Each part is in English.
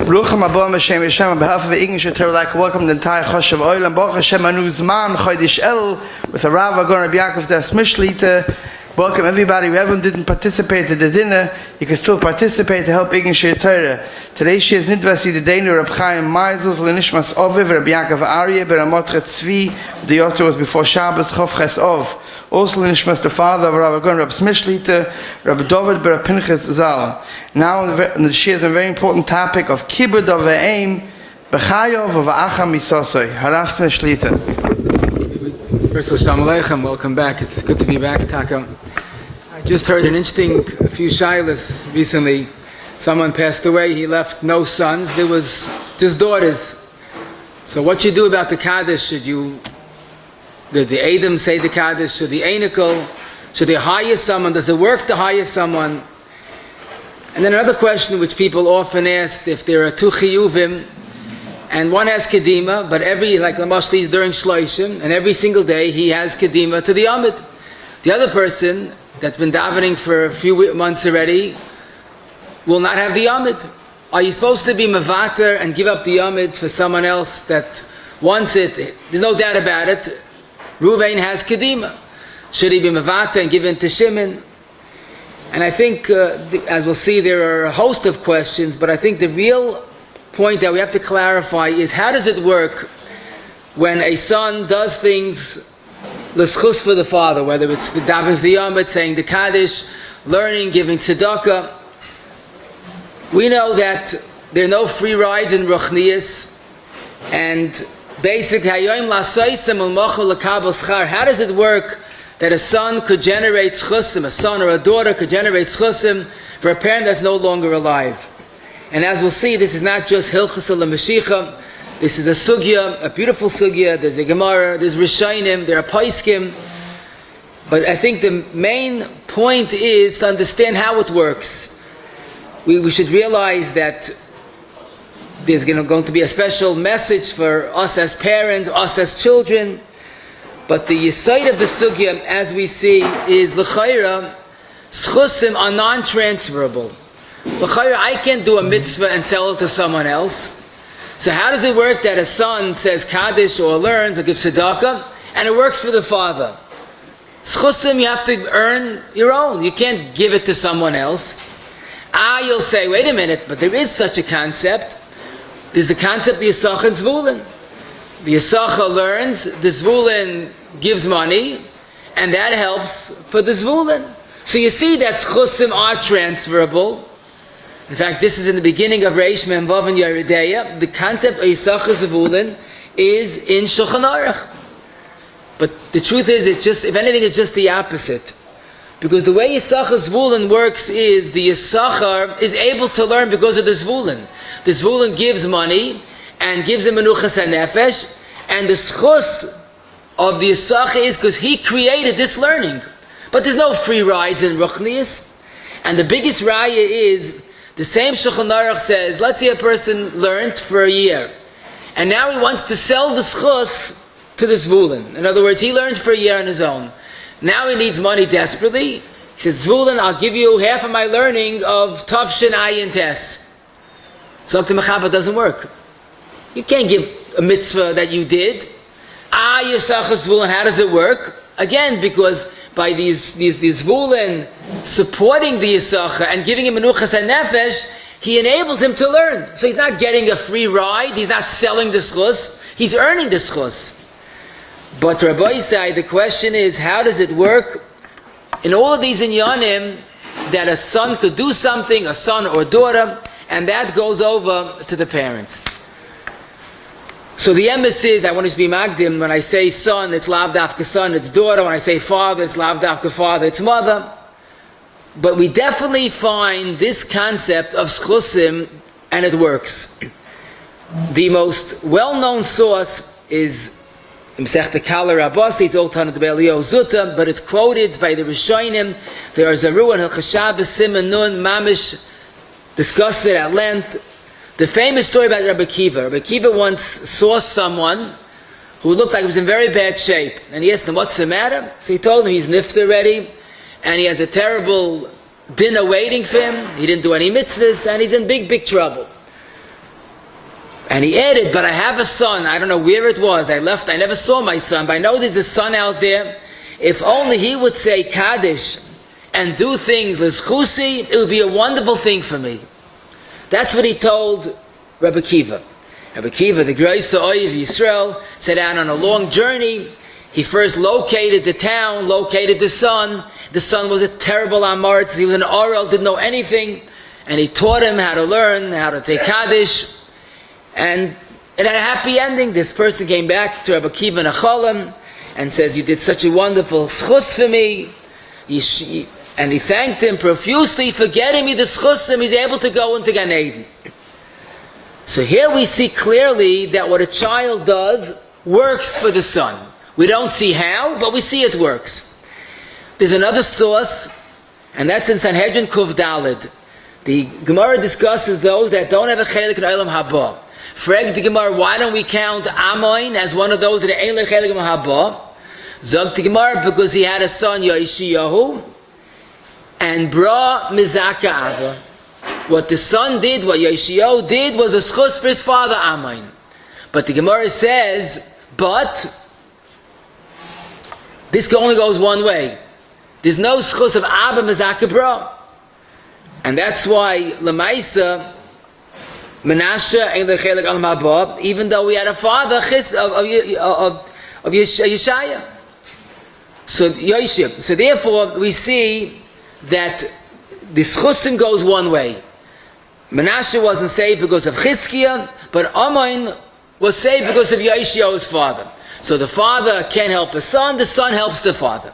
Rucham Abba Hashem Hashem on behalf of the English Torah, like welcome the entire Chosh of Oil and Baruch Hashem Anu Zman Chodesh El with the Rabbi Rabbi Yakov das Mishlita. Welcome everybody. Whoever didn't participate at the dinner, you can still participate to help English Torah. Today she is Nidvasi the Dana Reb Chaim Meisels Lenishmas Oviv Rabbi Yakov Aryeh Beramot Tzvi. The author was before Shabbos Chof Ches Ov. Also Lenishmas the father of Rabbi Gon Reb Smishlita Rabbi David Ber Pinchas Zal. Now the she has a very important topic of kibud of aim b'chayov of acham misosoi. Harav Smishlita. First of all, Shalom Aleichem, welcome back. It's good to be back, Taka. I just heard a few shilas recently. Someone passed away, he left no sons, there was just daughters. So what you do about the Kaddish? Did the Adam say the Kaddish? Should the Anikel? Should they hire someone? Does it work to hire someone? And then another question which people often ask, if there are two chiyuvim, and one has kedima, but like Lamashli is during Shloshim, and every single day he has kedima to the amud. The other person that's been davening for a few months already will not have the amud. Are you supposed to be mevater and give up the amud for someone else that wants it? There's no doubt about it. Ruvain has kedima. Should he be mevater and give in to Shimon? And I think, as we'll see, there are a host of questions, but I think the real point that we have to clarify is how does it work when a son does things zechus for the father, whether it's the davens the amud, saying the Kaddish, learning, giving tzedakah. We know that there are no free rides in ruchnius, and basically how does it work that a son could generate zchusim, a son or a daughter could generate zchusim for a parent that's no longer alive? And as we'll see, this is not just hilchos l'mashicha. This is a sugya, a beautiful sugya. There's a gemara, there's rishonim, there are paiskim. But I think the main point is to understand how it works. We should realize that there's going to be a special message for us as parents, us as children. But the yesod of the sugya, as we see, is l'chayra, zchusim are non-transferable. I can't do a mitzvah and sell it to someone else. So how does it work that a son says Kaddish or learns or gives tzedakah and it works for the father? Zchusim you have to earn your own. You can't give it to someone else. You'll say, wait a minute, but there is such a concept. There's the concept of Yisachar and Zvulun. The Yisachar learns, the Zvulun gives money, and that helps for the Zvulun. So you see that zchusim are transferable. In fact, this is in the beginning of Reish Mem Vav and Yeridea. The concept of Yisachar Zvulun is in Shulchan Aruch. But the truth is, if anything, it's just the opposite. Because the way Yisachar Zvulun works is, the Yisachar is able to learn because of the Zvulun. The Zvulun gives money, and gives him menuchas hanefesh, and the zechus of the Yisachar is because he created this learning. But there's no free rides in ruchnius. And the biggest raya is, the same Shulchan Aruch says, let's say a person learned for a year, and now he wants to sell the zechus to the Zvulun. In other words, he learned for a year on his own. Now he needs money desperately. He says, Zvulun, I'll give you half of my learning of Tavshin Ayin Tes. So the Mechaba doesn't work. You can't give a mitzvah that you did. Yisachar Zvulun, how does it work? Again, because by these Zvulun supporting the Yisachar and giving him menuchas hanefesh, he enables him to learn. So he's not getting a free ride, he's not selling the zechus, he's earning the zechus. But Rabbi said, the question is, how does it work in all of these inyanim that a son could do something, a son or daughter, and that goes over to the parents? So the emphasis is, I want to be magdim, when I say son, it's lav dafka son, it's daughter. When I say father, it's lav dafka father, it's mother. But we definitely find this concept of zchusim, and it works. The most well-known source is Masechta Kala Rabasi, it's all Tanat Be'elio Zuta, but it's quoted by the Rishonim. There are Zaru and Hilchashab Simon Nun Mamish discussed it at length. The famous story about Rabbi Kiva. Rabbi Kiva once saw someone who looked like he was in very bad shape, and he asked him, what's the matter? So he told him he's nifter already, and he has a terrible dinner waiting for him. He didn't do any mitzvahs, and he's in big trouble. And he added, but I have a son. I don't know where it was. I never saw my son, but I know there's a son out there. If only he would say Kaddish and do things l'zchusi, it would be a wonderful thing for me. That's what he told Rabbi Kiva. Rabbi Kiva, the greatest oiv Yisrael, set out on a long journey. He first located the town, located the son. The son was a terrible amartz. He was an oral, didn't know anything. And he taught him how to learn, how to take Kaddish. And it had a happy ending. This person came back to Rabbi Kiva Nachalim and says, you did such a wonderful zechus for me. And he thanked him profusely for getting me the zechus, and he's able to go into Gan Eden. So here we see clearly that what a child does works for the son. We don't see how, but we see it works. There's another source, and that's in Sanhedrin Kuv Daled. The Gemara discusses those that don't have a chelik in Olam Haba. Frag the Gemara, why don't we count Amoin as one of those that ain't like chelik in Haba? Zog the Gemara, because he had a son Yoshiyahu, and bra mizaka Abba. What the son did, what Yoshiyahu did, was a zechus for his father Amoin. But the Gemara says, but this only goes one way. There's no zechus of Abba mizaka bra. And that's why Lamaisa Menashe ain't the chelik al Mabab, even though we had a father of Yeshaya. So Yoshib. So therefore we see that the zchusim goes one way. Menashe wasn't saved because of Chizkiah, but Amoin was saved because of Yoshia's father. So the father can't help the son helps the father.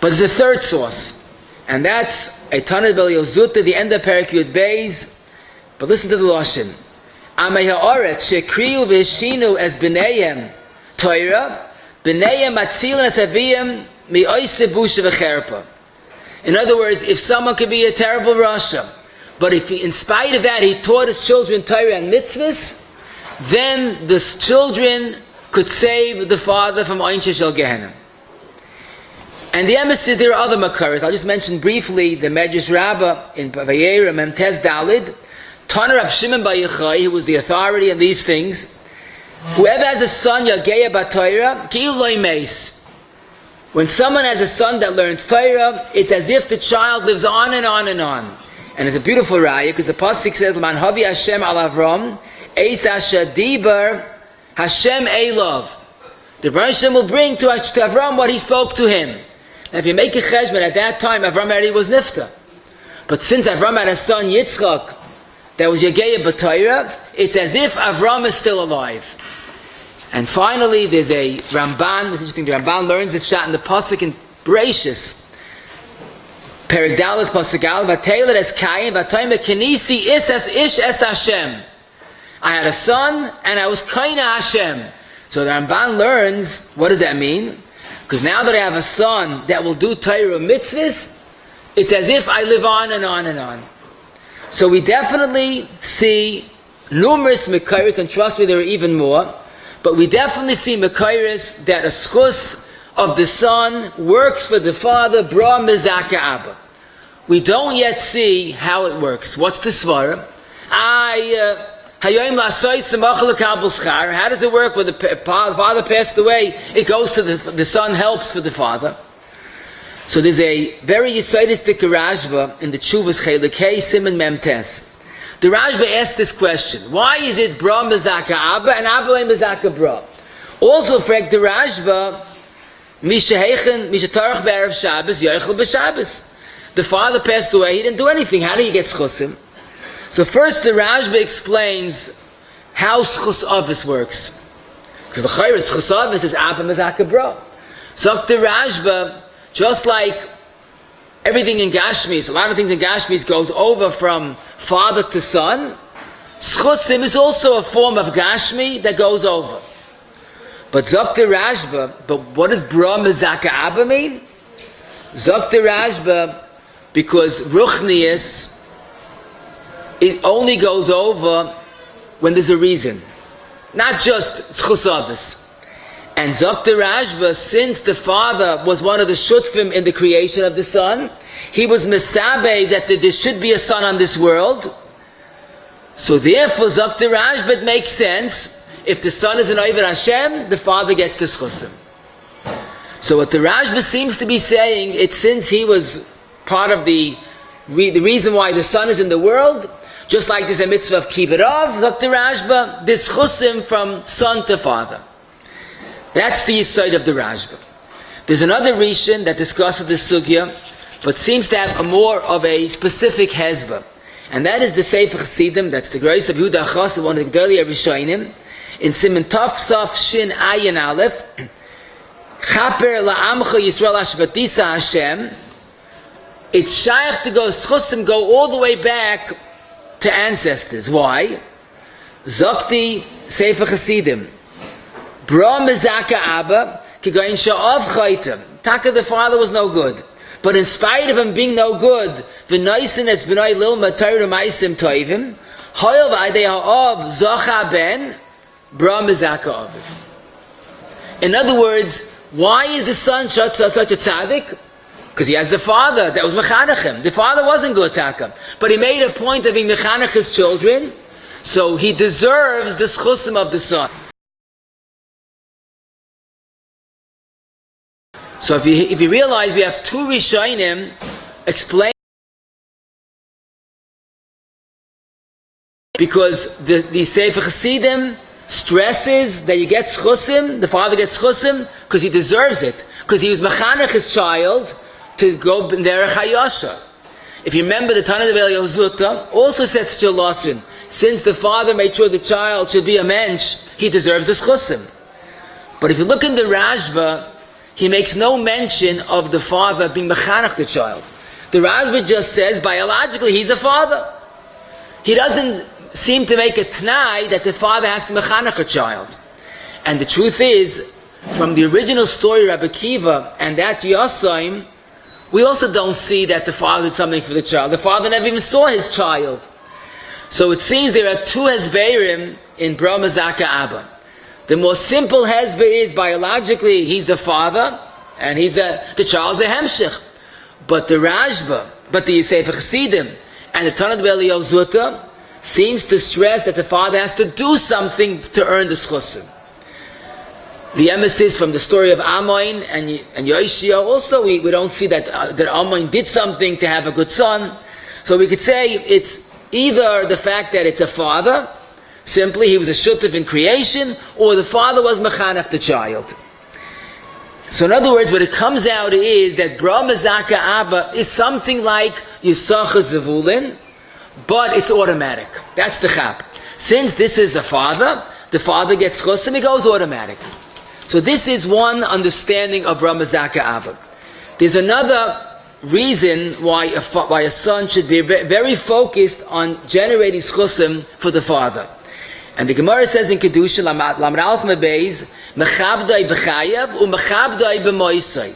But there's a third source, and that's a Tanit Bel Yozutta, the end of Perek Yud Beis. But listen to the Lashon. Amei ha'oret shekriu v'hishinu as b'neihem Torah, b'neihem atzilin as aviyim mi'oise busha v'cherpa. In other words, if someone could be a terrible rasha, but if he, in spite of that, he taught his children Torah and mitzvahs, then the children could save the father from Ein Shel Gehenna. And the emissaries, there are other makaras. I'll just mention briefly the Medrash Rabbah in Vayera Memtez Dalid. Taner Rab Shimon bar Yochai, who was the authority in these things. Whoever has a son, Yageya B'Torah, Ki'u Lo Meis. When someone has a son that learns Torah, it's as if the child lives on and on and on. And it's a beautiful raya, because the pasuk says, "Man havi Hashem al Avram, Eis Asher Dibar Hashem Elov." The Rebbe Hashem will bring to Avram what he spoke to him. Now, if you make a cheshbon, at that time Avram already was nifta. But since Avram had a son Yitzchak that was Yageya B'Torah, it's as if Avram is still alive. And finally, there's a Ramban. It's interesting. The Ramban learns the shot in the pasuk in Bereshis. Perek Dalet pasuk Al V'Teiler es Kayin V'Toyim V'Kenisi Is es Ish es Hashem. I had a son and I was Kaina Hashem. So the Ramban learns, what does that mean? Because now that I have a son that will do Torah mitzvahs, it's as if I live on and on and on. So we definitely see numerous mekayros, and trust me, there are even more. But we definitely see mekayros that a zechus of the son works for the father, bra mizaka abba. We don't yet see how it works. What's the svara? How does it work when the father passed away? It goes to the son helps for the father. So there's a very yisaidistic Rashba in the Chuvas Chelik Hey Simon Memtes. The Rashba asked this question: why is it bra mezaka abba and abba mezaka bra? Also, for the Rashba, misha tarach be'erev Shabbos yochel b'Shabbos. The father passed away; he didn't do anything. How did he get zchusim? So first, the Rashba explains how zechus avis works, because the chayr zechus avis is abba mezaka bra. So the Rashba, just like everything in Gashmis, a lot of things in Gashmis goes over from father to son, zchusim is also a form of Gashmi that goes over. But Zok the Rashba, but what does bra mezaka abba mean? Zok the Rashba, because ruchnius, it only goes over when there's a reason, not just zechus avis. And Zok the Rashba, since the father was one of the shutfim in the creation of the son, he was mesabe that there should be a son on this world. So therefore, Zok the Rashba, it makes sense. If the son is an Oved Hashem, the father gets the zechus. So what the Rashba seems to be saying, it's since he was part of the reason why the son is in the world, just like there's a mitzvah of kibbutz, Zok the Rashba, this zechus from son to father. That's the side of the Rashba. There's another Rishon that discusses the sugya, but seems to have a more of a specific hezbah. And that is the Sefer Chassidim, that's the grace of Yehuda Achos, one of the Gedolei Rishonim, in Siman Tov Sof Shin Ayin Aleph, Chaper la'amcha Yisrael Ashvatisa Hashem, it's shaykh to go, zechus go all the way back to ancestors. Why? Zokti Sefer Chassidim, Bra Mezaka Abba, Kigayin Sha'av Chaitim. Taka, the father was no good. But in spite of him being no good, V'noisen es b'noi lil matar ma'asim toivim, Hoyel v'adei ha'av zocha ben, Bra Mezaka Aviv. In other words, why is the son such a tzaddik? Because he has the father that was mechanech him. The father wasn't good, Taka, but he made a point of being mechanech his children, so he deserves the zechus of the son. So if you realize we have two Rishonim explain, because the Sefer Chassidim stresses that you get zechus, the father gets zechus because he deserves it, because he was mechanech his child to go in derech hayasha. If you remember, the Tana of Zuta also says to Lashon, since the father made sure the child should be a mensch, he deserves the zechus. But if you look in the Rashba, he makes no mention of the father being mechanech the child. The Rashba just says biologically he's a father. He doesn't seem to make a t'nai that the father has to mechanech a child. And the truth is, from the original story of Rabbi Kiva and that Yasaim, we also don't see that the father did something for the child. The father never even saw his child. So it seems there are two hezberim in Bra Mezaka Abba. The more simple hezber is biologically he's the father and the child's a hemshech. But the Rashba, but the Sefer Chassidim and the Tana B'Eliyahu Zuta seems to stress that the father has to do something to earn the zechus. The emphasis from the story of Ammon and Yoshia also, we don't see that Ammon did something to have a good son. So we could say it's either the fact that it's a father, simply he was a shutuf in creation, or the father was mechanech the child. So in other words, what it comes out is that Bra Mezaka Abba is something like Yisachar Zevulun, but it's automatic. That's the chap. Since this is a father, the father gets zechus and it goes automatic. So this is one understanding of Bra Mezaka Abba. There's another reason why a son should be very focused on generating zechus for the father. And the Gemara says in Kaddish, Lamar Alf Mebeis, Mechabdoi b'chayav u'mechabdoi b'moisai.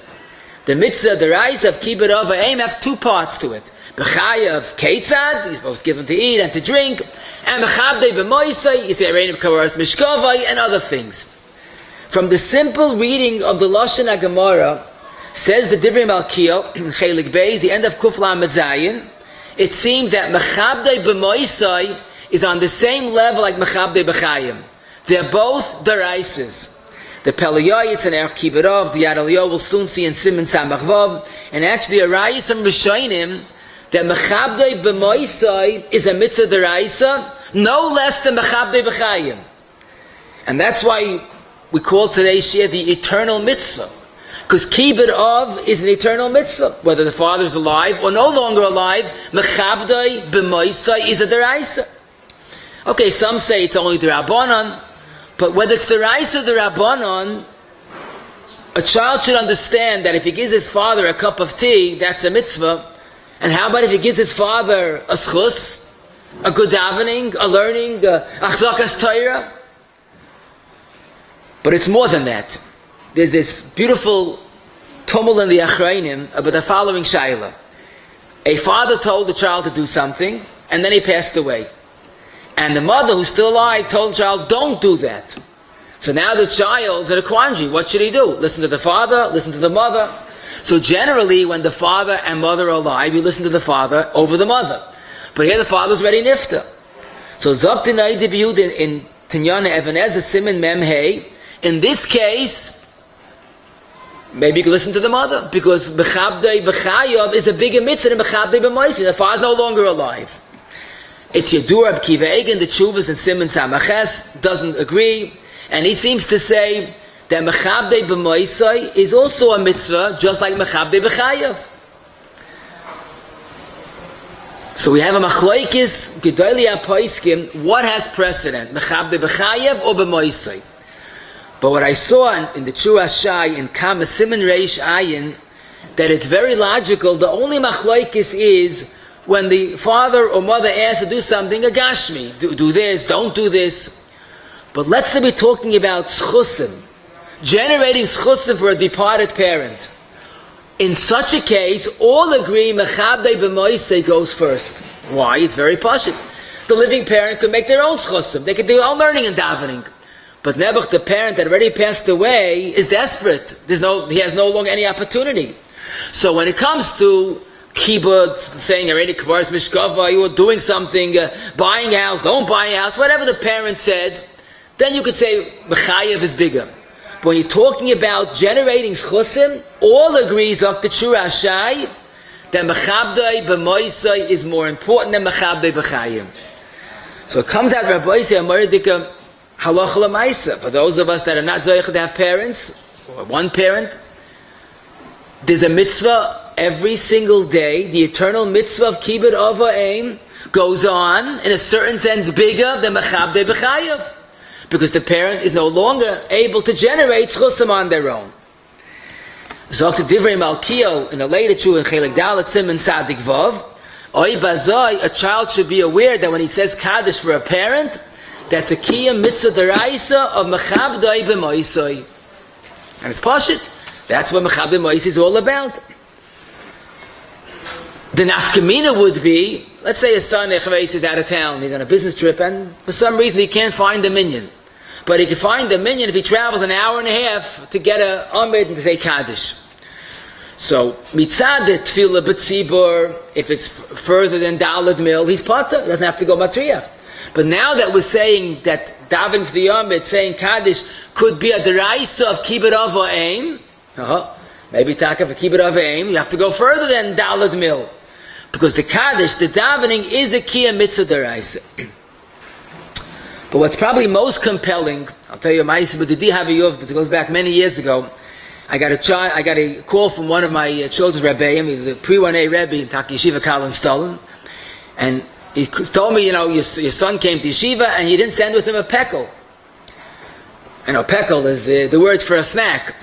The mitzvah, the rise of kibbutz of aim have two parts to it. B'chayav keitzad, you're supposed to give him to eat and to drink, and mechabdoi b'moisai, you say rein of kawaras mishkovai and other things. From the simple reading of the Lashon HaGemara, says the Divrei Malkiel, Chelik Beis, the end of Kuf Lamed Zayin, it seems that mechabdoi b'moisai is on the same level like Mechabdei B'chayim. They're both deraises. The Pelayoyitz and Erech Kibbutz, the Yadaliyo will soon see in Siman Samach Vav, and actually a Rayis from Rishonim, that Mechabdei B'moisai is a mitzvah deraisa, no less than Mechabdei B'chayim. And that's why we call today's Shia the eternal mitzvah. Because Kibbutz is an eternal mitzvah. Whether the father is alive or no longer alive, Mechabdei B'moisai is a deraisa. Okay, some say it's only the Rabbanon, but whether it's the Rais or the Rabbanon, a child should understand that if he gives his father a cup of tea, that's a mitzvah. And how about if he gives his father a zechus, a good davening, a learning, achzakas Torah? But it's more than that. There's this beautiful tumult in the Achrayim about the following shayla. A father told the child to do something, and then he passed away. And the mother, who's still alive, told the child, don't do that. So now the child's at a quandary. What should he do? Listen to the father, listen to the mother. So generally, when the father and mother are alive, you listen to the father over the mother. But here the father's already nifta. So Zoktinai Debut in Tinyana Ebenezer Simon Memhei, in this case, maybe you can listen to the mother, because Mechabdei B'chayav is a bigger mitzvah than Mechabdei B'moisi. The father is no longer alive. It's Yedur Reb Kiva Eigen, the Chuvas and Simon Samaches doesn't agree, and he seems to say that Mechabdei B'moisi is also a mitzvah, just like Mechabdei B'chayav. So we have a machlokes gedolei haposkim. What has precedent, Mechabdei B'chayav or B'moisi? But what I saw in the Chuas Shai in Kama Siman Reish Ayin, that it's very logical. The only machlokes is when the father or mother asks to do something, agashmi, do this, don't do this. But let's say we're talking about zchusim, generating zchusim for a departed parent. In such a case, all agree Mechabdei B'moisi goes first. Why? It's very pashut. The living parent could make their own zchusim. They could do their own learning and davening. But Nebuch, the parent that already passed away, is desperate. He has no longer any opportunity. So when it comes to kibbutz, saying already kabaris mishkava, you are doing something, buying a house, don't buy a house, whatever the parent said, then you could say B'chayav is bigger. But when you're talking about generating zchusim, all agrees up the Chura Shai that Mechabdei B'moisi is more important than Mechabdei B'chayav. So it comes out Rabbi say Amaridika halacha l'maisa. For those of us that are not zechus to have parents, or one parent, there's a mitzvah every single day. The eternal mitzvah of kibbud av v'aim goes on, in a certain sense, bigger than Mechabdei B'chayav, because the parent is no longer able to generate zchusim on their own. Zok Divrei Malkio in a later Tshuva in Chelik Dalet Siman Tzadik Vav, Oy Bazoi, a child should be aware that when he says Kaddish for a parent, that's a kiyam mitzvah deraisa of Mechabdei B'moisi. And it's pashut. That's what Mechabdei B'moisi is all about. The nafkamina would be, let's say a son is out of town, he's on a business trip, and for some reason he can't find the minyan. But he can find the minyan if he travels an hour and a half to get a amud and to say Kaddish. So, mitzad the tefillah b'tzibur, if it's further than dalad mil, he's potter, he doesn't have to go matriach. But now that we're saying that daven for the amud, saying Kaddish, could be a deraisa of kibbud av v'aim, maybe taka for kibbud av v'aim, you have to go further than dalad mil. Because the Kaddish, the davening, is a kiyam mitzvah deraisa. But what's probably most compelling, I'll tell you a ma'aseh, but the Dihaviyuv, that goes back many years ago, I got a call from one of my children's Rabbi, he was a pre-1A Rabbi in Taki Yeshiva Kalin Stolen, and he told me, your son came to Yeshiva and you didn't send with him a pekel. Pekel is the word for a snack.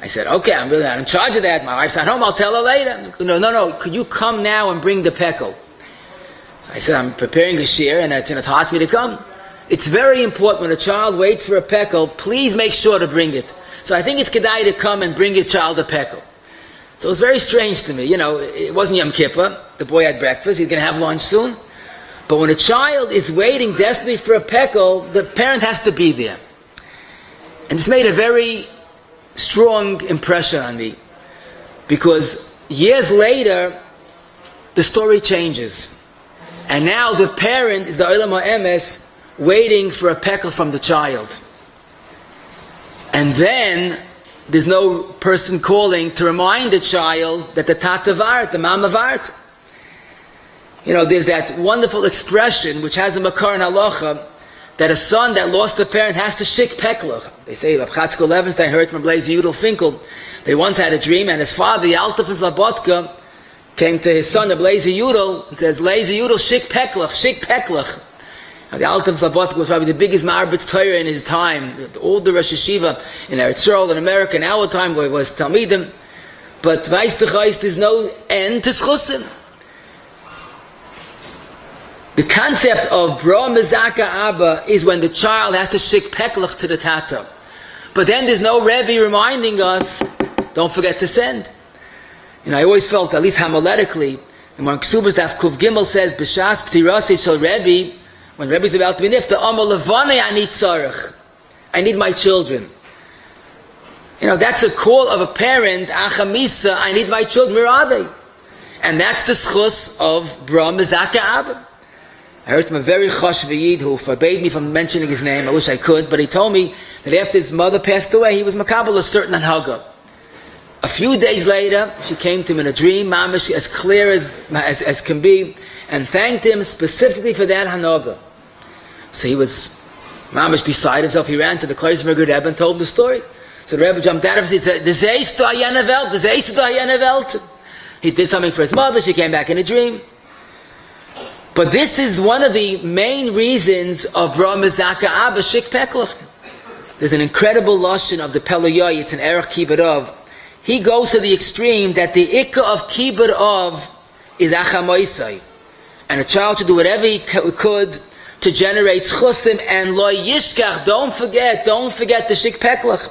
I said, okay, I'm really not in charge of that. My wife's not home, I'll tell her later. No, could you come now and bring the pekel? So I said, I'm preparing a shiur and it's hard for me to come. It's very important when a child waits for a pekel, please make sure to bring it. So I think it's kedai to come and bring your child a pekel. So it was very strange to me. It wasn't Yom Kippur. The boy had breakfast. He's going to have lunch soon. But when a child is waiting desperately for a pekel, the parent has to be there. And this made a very strong impression on me. Because years later, the story changes. And now the parent is the Olam HaEmes waiting for a pekel from the child. And then there's no person calling to remind the child that the tata vart, the mama vart. There's that wonderful expression which has a makar in halacha that a son that lost a parent has to shik peklach. They say, Chatzko Levenstein heard from Blaise Yudel Finkel, they once had a dream and his father, the Alta from Slabotka, came to his son, the Blaise Yudel, and says, Blaise Yudel, shik peklach. Now, the Alta from Slabotka was probably the biggest ma'arbitz Torah in his time, the older Rosh Yeshiva in Eretz Yisrael in America, in our time where it was Talmidim. But there's no end to zchusim. The concept of bra mezaka abba is when the child has to shik peklach to the tata. But then there's no Rebbe reminding us, don't forget to send. I always felt, at least homiletically, and when Ksubas Daf Kuv Gimel says, B'shas p'tirasi shel Rebbe, when Rebbe's about to be nifta, Amal levane ani tzarech. I need my children. That's a call of a parent, achamisa, I need my children, where are they? And that's the zechus of bra mezaka abba. I heard from a very chashuv yid who forbade me from mentioning his name. I wish I could, but he told me that after his mother passed away, he was makabel a certain anhaga. A few days later, she came to him in a dream, mamish, as clear as can be, and thanked him specifically for that hanaga. So he was mamish beside himself. He ran to the Kreisberger Rebbe and told him the story. So the Rebbe jumped out of his seat and said, he did something for his mother. She came back in a dream. But this is one of the main reasons of Bra Mizaka Abba Shik Peklach. There's an incredible lashon of the Pelayoy. It's an Erech Kibbutz. He goes to the extreme that the Ikka of Kibbutz is Achamoisai. And a child should do whatever he could to generate zchusim, and lo yishkach, don't forget the Shik Peklach.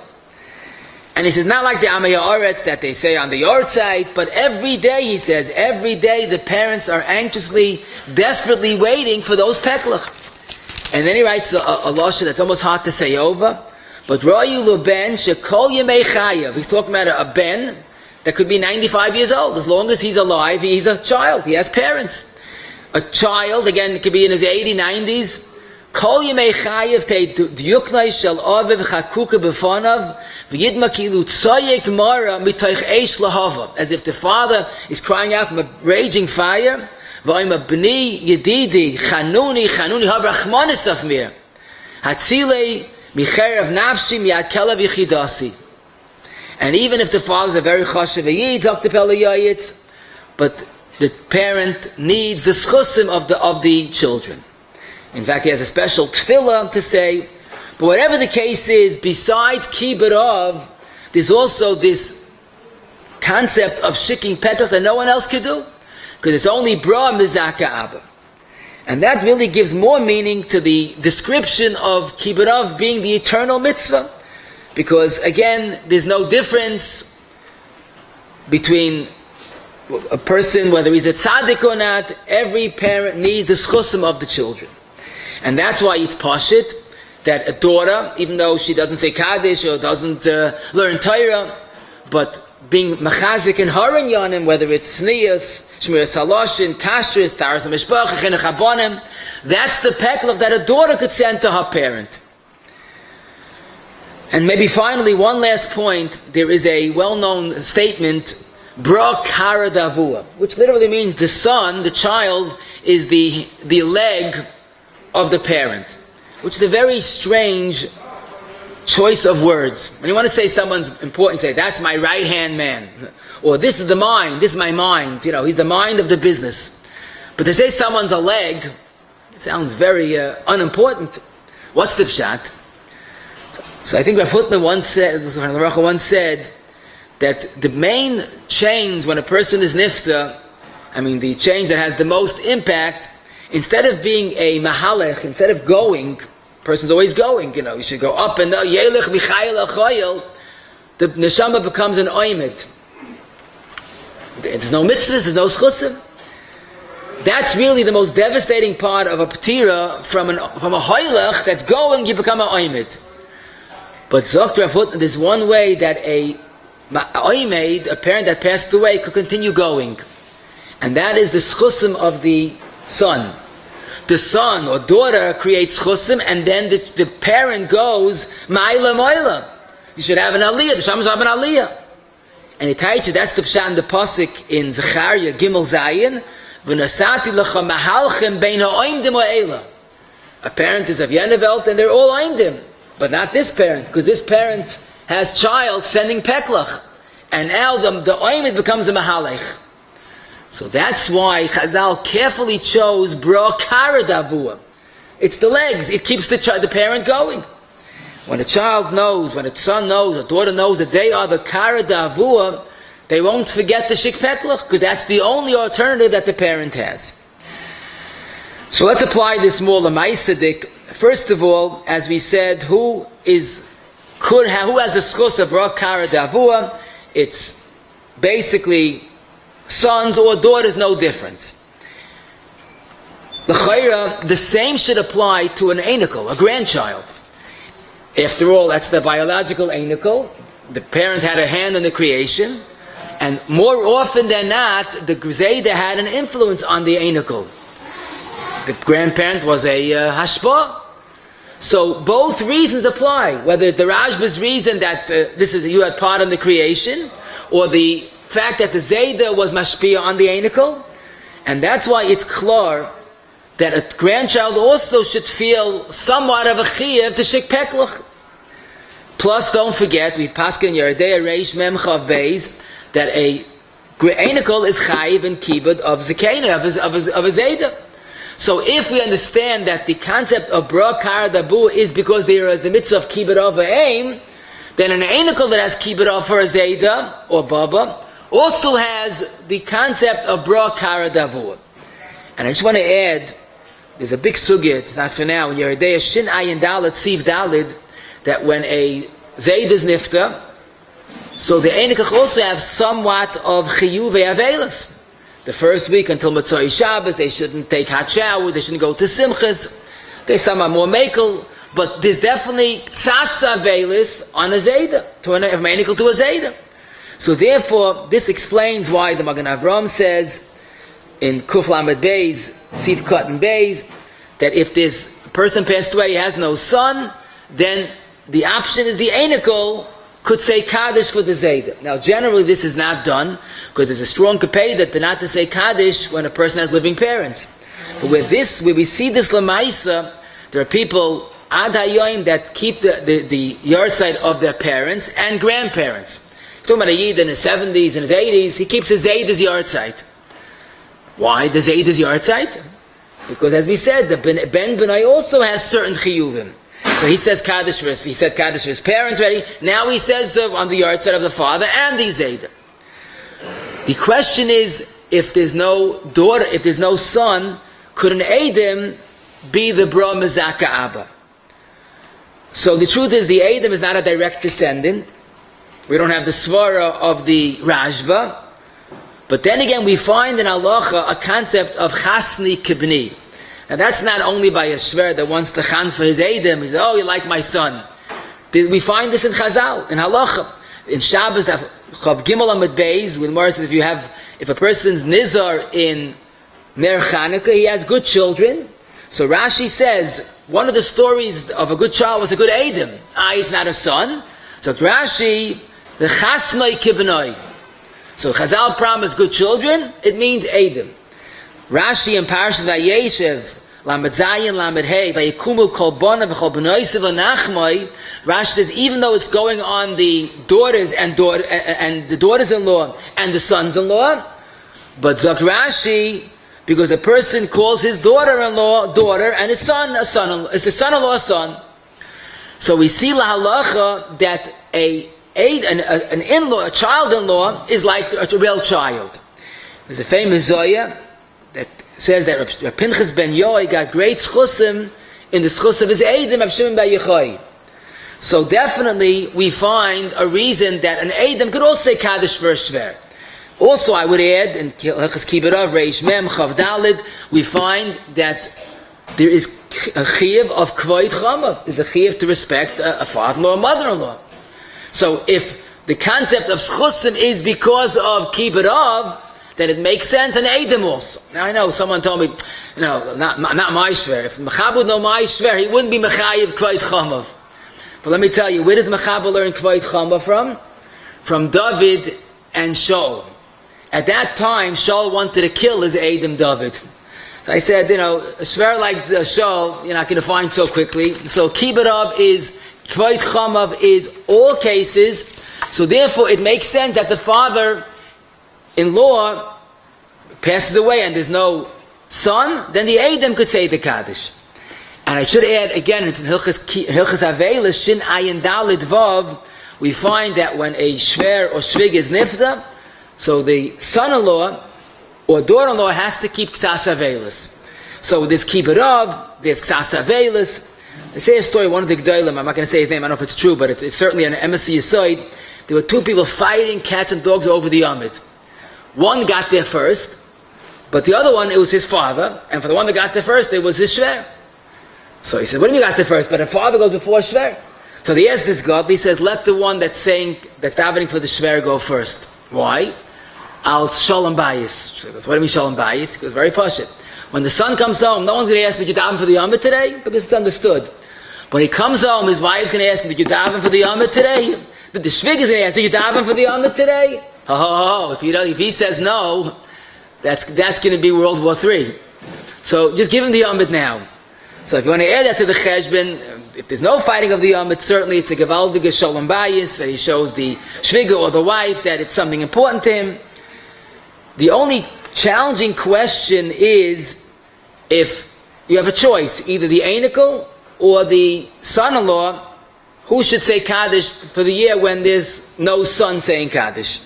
And he says, not like the Amay Haaretz that they say on the Yortzeit, but every day, he says, every day the parents are anxiously, desperately waiting for those Peklach. And then he writes a lashon that's almost hard to say over, but Royu Luben Shekol Yemei Chayav. He's talking about a ben that could be 95 years old. As long as he's alive, he's a child. He has parents. A child, again, it could be in his 80s, 90s. Kol Yemei Chayav Te Dyuknai Shel Aviv Chakuka B'Fanav V'Yidma Kilu Tzoyek Mara Mitoich Eish Lahava. As if the father is crying out from a raging fire. V'Oima B'ni Yedidi Chanuni Habrachmanis of Mir Hatzilei Micherev Nafshi Miad Kelav Yichidasi. And even if the father is a very chashuv yid, Dr. Pelayoyitz, but the parent needs the zchusim of the children. In fact, he has a special tefillah to say. But whatever the case is, besides kibbutz, there's also this concept of shiking petach that no one else could do, because it's only bra mizaka abba, and that really gives more meaning to the description of kibbutz being the eternal mitzvah, because again, there's no difference between a person, whether he's a tzaddik or not. Every parent needs the zchusim of the children. And that's why it's pashit that a daughter, even though she doesn't say Kaddish or doesn't learn Torah, but being mechazik and harin yanim, whether it's sniyas, shmiras haloshin, kashrus, taras mishpach, chinuch habonim, that's the peklach that a daughter could send to her parent. And maybe finally, one last point, there is a well-known statement, Bra Kara Davua, which literally means the son, the child, is the leg of the parent, which is a very strange choice of words. When you want to say someone's important, say, that's my right-hand man, or this is the mind, this is my mind, he's the mind of the business. But to say someone's a leg, it sounds very unimportant. What's the pshat? So I think Rav Hutner once said that the main change when a person is nifta, the change that has the most impact, instead of being a mahalech, instead of going, person's always going, you should go up and down, yelich michayel achoyel, the neshama becomes an oimid. There's no mitzvahs, there's no zchusim. That's really the most devastating part of a ptira. From a hoylech that's going, you become an oimid. But Zok Rav Hutner, there's one way that a parent that passed away, could continue going. And that is the zchusim of the son. The son or daughter creates zchusim, and then the parent goes, ma'ila ma'ila. You should have an aliyah, the shams have an aliyah. And it tells you, that's the pshat in the pasuk in Zechariah, Gimel Zayin, v'nasati lecha mahalchem bein ha'oimdim ha'ela. A parent is of Yenevelt, and they're all oimdim. But not this parent, because this parent has child sending peklach, and now the oimid becomes a mahalech. So that's why Chazal carefully chose bra kara davua. It's the legs. It keeps the parent going. When a child knows, when a son knows, a daughter knows that they are the kara davua, they won't forget the shik peklach, because that's the only alternative that the parent has. So let's apply this more l'maisadik. First of all, as we said, who has a schus of bra kara davua? It's basically sons or daughters, no difference. The same should apply to an einikel, a grandchild. After all, that's the biological einikel. The parent had a hand in the creation, and more often than not, the Gzeda had an influence on the einikel. the grandparent was a hashpah. So both reasons apply, whether the Rashba's reason that you had part in the creation, or the fact that the Zayda was mashpia on the anical. And that's why it's clear that a grandchild also should feel somewhat of a chiyuv to shik peklach. Plus, don't forget, we paskin Yeridei Reish Mem Chav Beis, that a anical is chayiv and kibbud of zekena, of a Zayda. So if we understand that the concept of bra kar dabu is because there is the mitzvah of kibbud of a aim, then an anical that has kibbud of for a Zayda or baba also has the concept of bra kar dabu. And I just want to add, there's a big sugya, it's not for now, in Yeridei Shin Ayin Dalet Siv Dalid, that when a Zayd is nifta, so the Einikach also have somewhat of chiyuv avelis. The first week until Matzai Shabbos, they shouldn't take hot shower, they shouldn't go to Simchas. Okay, some are more makel, but there's definitely tzasa avelis on a Zayda, to an Einikach to a Zayda. So therefore, this explains why the Magen Avram says in Kuf Lamed Beis, Sif Cotton Beis, that if this person passed away, he has no son, then the option is the Einikal could say Kaddish for the Zayda. Now generally this is not done, because there's a strong kapeda to not to say Kaddish when a person has living parents. But where we see this Lamaisa, there are people Ad Hayoim that keep the yahrzeit of their parents and grandparents. He's talking about a Yid in his 70s and his 80s, he keeps his Zayda's yahrzeit. Why the Zayda's yahrzeit? Because as we said, the Ben Benai also has certain chiyuvim. So he says Kaddish for his parents already. Now he says on the yahrzeit of the father and the Zayda. The question is, if there's no daughter, if there's no son, could an Eidim be the bra mezaka abba? So the truth is, the Eidim is not a direct descendant. We don't have the svara of the Rashba. But then again, we find in halacha a concept of chasni kibni. Now that's not only by a shver that wants to chan for his Eidim. He says, oh, you like my son. We find this in Chazal, in halacha. In Shabbos, Chav Gimel Amud Beis, with Morris, if a person's nizar in Ner Chanukah, he has good children. So Rashi says, one of the stories of a good child was a good Eidim. It's not a son. So Rashi, the chasnoi kibnoi. So Chazal promised good children, it means Eidim. Rashi in Parashas Vayeshev, Lamed Zayin, Lamed Hey, Vayikumu Kol Bona V'Chol B'noisiv L'Nachmoi, Rashi says even though it's going on the daughters and the daughters-in-law and the sons-in-law, but Zok Rashi, because a person calls his daughter-in-law daughter and his son a son-in-law, it's a son-in-law son. So we see la halacha that an in-law, a child-in-law, is like a real child. There's a famous Zoya that says that Pinchas ben Yoi got great zchusim in the zchus of his Eidim of Shimon bar Yochai. So definitely we find a reason that an Eidim could also say Kaddish for a shver. Also I would add, in Hilchos Kibbud Reish Mem Chav Dalid, we find that there is a chiyuv of kvoid chama. There's a chiyuv to respect a father-in-law or mother-in-law. So if the concept of zchusim is because of kibbud of, then it makes sense an Eidim also. Now I know someone told me, not my shver. If Mechabed would know my shver, he wouldn't be mechayiv kvoid chama. But let me tell you, where does Mechabed learn kvoid chama from? From David and Shaul. At that time, Shaul wanted to kill his Eidim David. So I said, a shver like Shaul, you're not going to find so quickly. So kibbud of is, kvoid chamav is all cases. So therefore it makes sense that the father-in-law passes away and there's no son, then the Eidim could say the Kaddish. And I should add again, in Hilchos Avelis, Shin Ayin Dalid Vav, we find that when a shver or shvig is nifta, so the son-in-law or daughter-in-law has to keep ksas avelis. So there's kibbud of, there's ksas avelis. I say a story, one of the G'daylim, I'm not going to say his name, I don't know if it's true, but it's certainly an embassy aside. There were two people fighting cats and dogs over the amud. One got there first, but the other one, it was his father, and for the one that got there first, it was his shver. So he said, what do you got there first? But the father goes before shver. So he asked this God, he says, let the one that's davening for the shver go first. Why? Al shalom bayis. What do you mean shalom bayis? He goes, very pashut. When the son comes home, no one's going to ask me, did you daven for the amud today? Because it's understood. When he comes home, his wife's going to ask him, did you daven for the amud today? The shvig is going to ask, did you daven for the amud today? If he says no, that's going to be World War III. So just give him the amud now. So if you want to add that to the cheshbon, if there's no fighting of the amud, certainly it's a gewaldige shalom bayis, that he shows the shviga or the wife that it's something important to him. The only challenging question is if you have a choice, either the anikel or the son-in-law, who should say Kaddish for the year when there's no son saying Kaddish?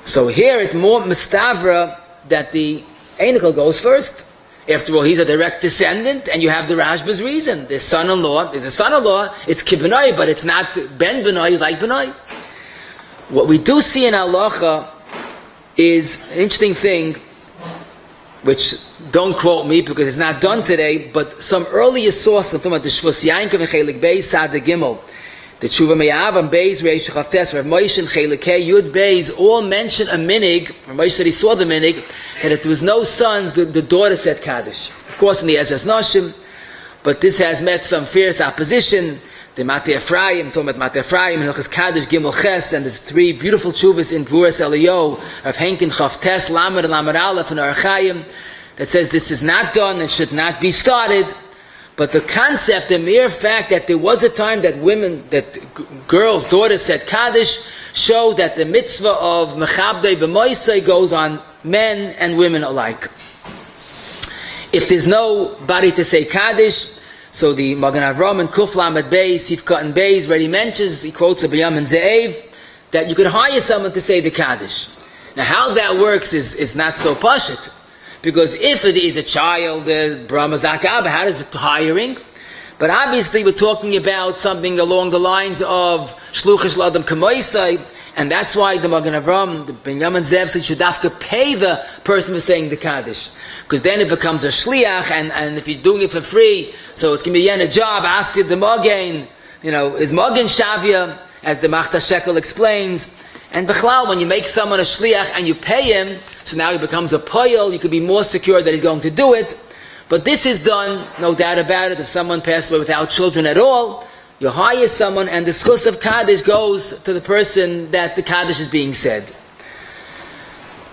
So here it's more mistavra that the anikel goes first. After all, he's a direct descendant, and you have the Rashba's reason. The son-in-law is a son-in-law, it's kibbenoi, but it's not ben benoi like benoi. What we do see in halacha is an interesting thing, which don't quote me because it's not done today, but some earlier sources, I'm talking about the Shvus Yankov and Chelik Beis, Sad Gimel, the Tshuva Me'av and Beis, Reish Chavtes, Rav Moshe and Chelik Hey, Yud Beis, all mention a minig. Rav Moshe said he saw the minig, and if there was no sons, the daughter said Kaddish. Of course, in the Ezras Noshim, but this has met some fierce opposition. The Matei Ephraim, talking about Matei Ephraim, Hilchos Kaddish, Gimel Ches, and there's 3 beautiful tshuvas in Gvuras Eliyahu of Henkin Chavtes, Lamed and Lamed Aleph and Archaim, that says this is not done and should not be started. But the concept, the mere fact that there was a time that girls, daughters said Kaddish, show that the mitzvah of Mechabdei b'moisei goes on men and women alike. If there's nobody to say Kaddish, so the Magen Avram and Kuf Lamed Beis, Sifkat and Beis, already mentions, he quotes a B'yam and Ze'ev, that you could hire someone to say the Kaddish. Now how that works is not so pashut. Because if it is a child, Brahmazak Abba, how does it hiring? But obviously we're talking about something along the lines of Shluchish Ladam Kamoisai, and that's why the Magen Avram, the Binyamin Zev, said you should have to pay the person for saying the Kaddish. Because then it becomes a shliach, and if you're doing it for free, so it's going to be a job, Asid the Magen, is Magen Shavia, as the Machta Shekel explains. And Bechlal, when you make someone a shliach and you pay him, so now he becomes a poyel, you could be more secure that he's going to do it. But this is done, no doubt about it, if someone passed away without children at all, you hire someone and the zechus of Kaddish goes to the person that the Kaddish is being said.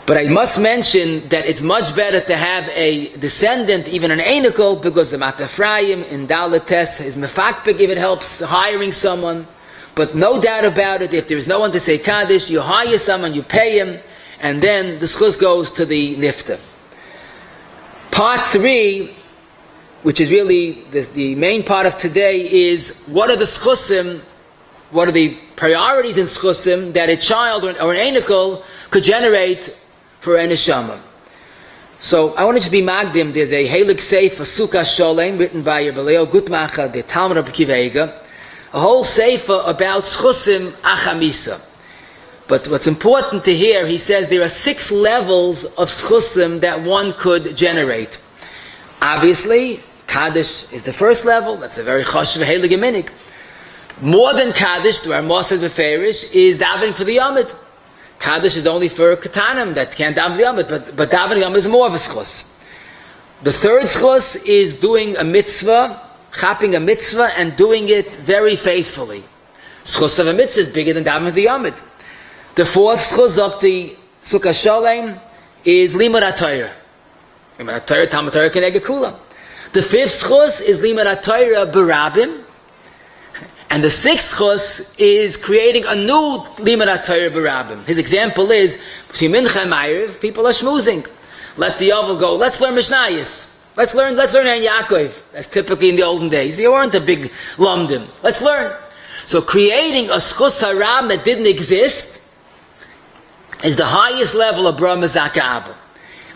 But I must mention that it's much better to have a descendant, even an anikel, because the Matei Ephraim in Dalates is mefakpik if it helps hiring someone. But no doubt about it, if there's no one to say Kaddish, you hire someone, you pay him, and then the zechus goes to the nifta. Part 3, which is really the main part of today, is what are the zechusim, what are the priorities in zechusim that a child or an anikel could generate for a neshama. So I want to just be magdim. There's a halachic sefer Sukkah Sholem written by Rabbi Leo Gutmacher, the Talmud of Akiva Eiger, a whole sefer about zechusim achamisa. But what's important to hear, he says there are 6 levels of zechusim that one could generate. Obviously, Kaddish is the first level. That's a very chashuv heilig minig. More than Kaddish, the Rambam says beferish, is davening for the amud. Kaddish is only for katanim that can't daven the amud, but davening the amud is more of a zechus. The third zechus is doing a mitzvah, chapping a mitzvah, and doing it very faithfully. Zechus of a mitzvah is bigger than davening the amud. The fourth zechus of the Sukkah Sholem is limud HaTorah. Limud HaTorah, Talmud Torah Keneged Kulam. The fifth zechus is limud HaTorah berabim. And the sixth zechus is creating a new limud HaTorah berabim. His example is, between Mincha and Ma'ariv, people are schmoozing. Let the Yovel go, let's learn mishnayos. Let's learn Yakov. That's typically in the olden days. They weren't a big lumdim. Let's learn. So creating a zechus haram that didn't exist is the highest level of Bra Mezaka Abba.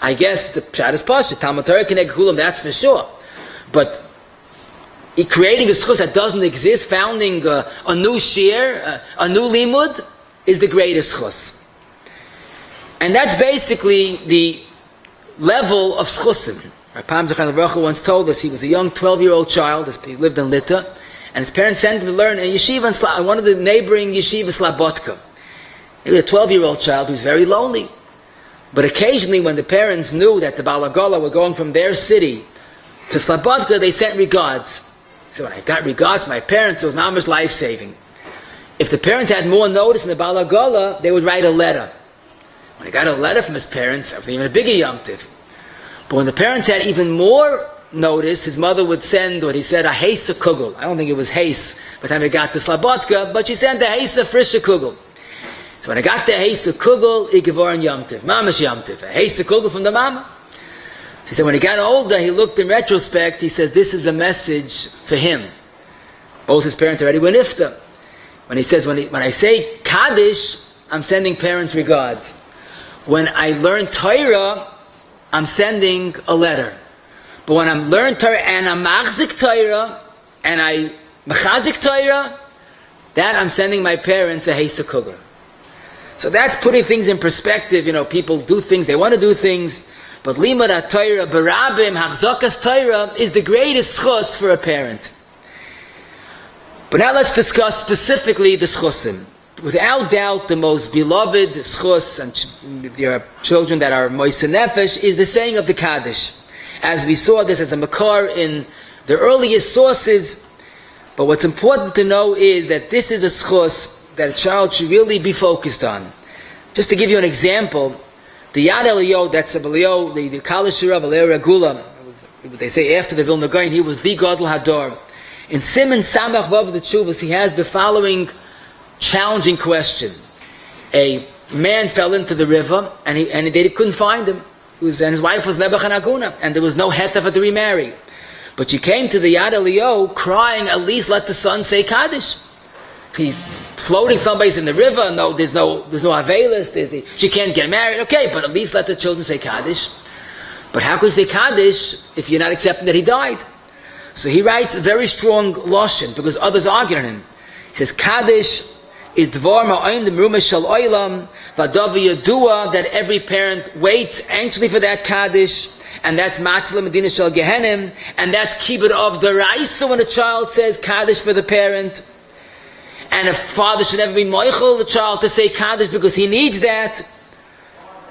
I guess the Pshat is Pasha, Talmud Torah Keneged Kulam, that's for sure. But creating a zechus that doesn't exist, founding a new shiur, a new limud, is the greatest zechus. And that's basically the level of zechusim. Pam Zechariah Baruch once told us he was a young 12-year-old child, he lived in Lita, and his parents sent him to learn in yeshiva in one of the neighboring yeshivas Slabotka. He was a 12-year-old child who was very lonely. But occasionally when the parents knew that the Balagala were going from their city to Slobodka, they sent regards. So when I got regards from my parents, it was mama's life-saving. If the parents had more notice in the Balagala, they would write a letter. When I got a letter from his parents, that was even a bigger Yom Tiv. But when the parents had even more notice, his mother would send what he said, a heisa kugel. I don't think it was heis by the time we got to Slobodka, but she sent a heisa frische kugel. So when I got the heisa kugel, I gevoren Yom Tiv. Mama's Yom Tiv. A heisa kugel from the mama. He said when he got older, he looked in retrospect, he says, this is a message for him. Both his parents already were nifta. When he says, when I say Kaddish, I'm sending parents regards. When I learn Torah, I'm sending a letter. But when I'm learn Torah and I'm machzik Torah, and I mechazik Torah, that I'm sending my parents a heisa kugel. So that's putting things in perspective. You know, people do things, they want to do things, but limud ha-Torah, barabim, hachzakas Torah is the greatest zechus for a parent. But now let's discuss specifically the zechusim. Without doubt, the most beloved zechus, and there are children that are moise nefesh, is the saying of the Kaddish. As we saw this as a makar in the earliest sources, but what's important to know is that this is a zechus that a child should really be focused on. Just to give you an example, the Yad Eliyahu, that's the Kaddish Rav Eliyahu Regula, they say after the Vilna Gaon, he was the Gadol Hador. In Siman Samach Vav the Tshuvos, he has the following challenging question. A man fell into the river, and they couldn't find him. And his wife was Nebuch and Aguna, and there was no heta for to remarry. But she came to the Yad Eliyahu crying, at least let the son say Kaddish. He's floating someplace in the river. No, there's no avelis. She can't get married. Okay, but at least let the children say Kaddish. But how can you say Kaddish if you're not accepting that he died? So he writes a very strong lashon because others argue on him. He says Kaddish is dvar ma'ayim the merumas shel olam v'adavi yadua, that every parent waits anxiously for that Kaddish, and that's matzlah medina shel gehenim, and that's kibbud of the raisa when a child says Kaddish for the parent. And a father should never be moichel the child to say Kaddish because he needs that.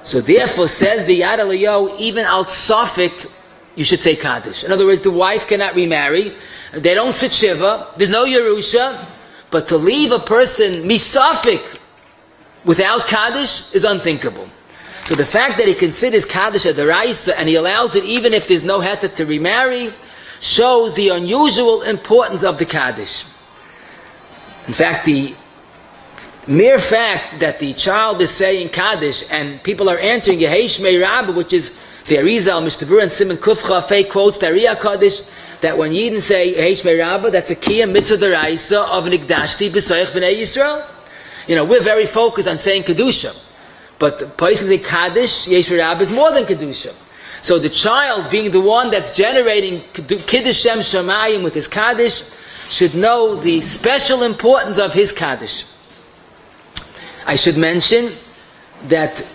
So therefore, says the Yad Eliyahu, even al tzafik, you should say Kaddish. In other words, the wife cannot remarry. They don't sit shiva. There's no Yerusha. But to leave a person misafik without Kaddish is unthinkable. So the fact that he considers Kaddish a deraisa and he allows it even if there's no heta to remarry shows the unusual importance of the Kaddish. In fact, the mere fact that the child is saying Kaddish and people are answering Yehesh Mei Rabbi, which is the Arizal, Mr. and Simon Kufcha, Fei quotes the Ariyah Kaddish, that when Yidden say Yehesh Mei Rabbi, that's a kiyah mitzvah deraisa of Nikdashti b'soich b'nei Yisrael. You know, we're very focused on saying Kedusha, but the person saying Kaddish, Yehesh Mei Rabbi, is more than Kedusha. So the child, being the one that's generating Kiddush Shem Shamayim with his Kaddish, should know the special importance of his Kaddish. I should mention that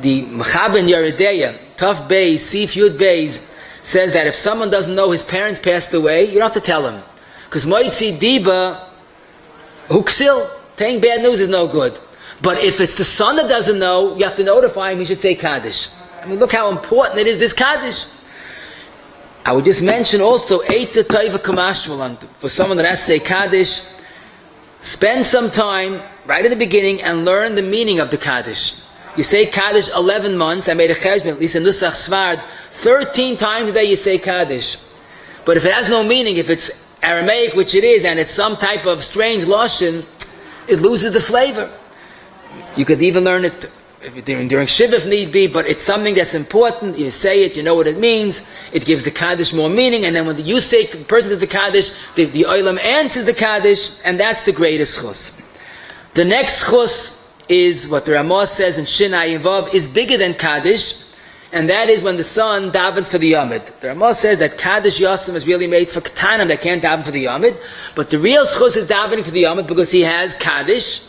the Mechaben Yeredeya, Taf Beis, Sif Yud Beis, says that if someone doesn't know his parents passed away, you don't have to tell him. Because Moitzi Diba, Huksil, saying bad news is no good. But if it's the son that doesn't know, you have to notify him he should say Kaddish. I mean, look how important it is, this Kaddish. I would just mention also, Eitza Taiva Kamashmalan, for someone that has to say Kaddish, spend some time right at the beginning and learn the meaning of the Kaddish. You say Kaddish 11 months, I made a cheshbon, at least in Nusach Svard, 13 times a day you say Kaddish. But if it has no meaning, if it's Aramaic, which it is, and it's some type of strange lashon, it loses the flavor. You could even learn it during Shiva if need be, but it's something that's important. You say it, you know what it means. It gives the Kaddish more meaning, and then when you say, the person says the Kaddish, the Olam answers the Kaddish, and that's the greatest chus. The next chus is what the Ramah says in Shinai Vav, is bigger than Kaddish, and that is when the son davens for the Amud. The Ramah says that Kaddish Yosem is really made for Ketanim that can't daven for the Amud, but the real chus is davening for the Amud because he has Kaddish,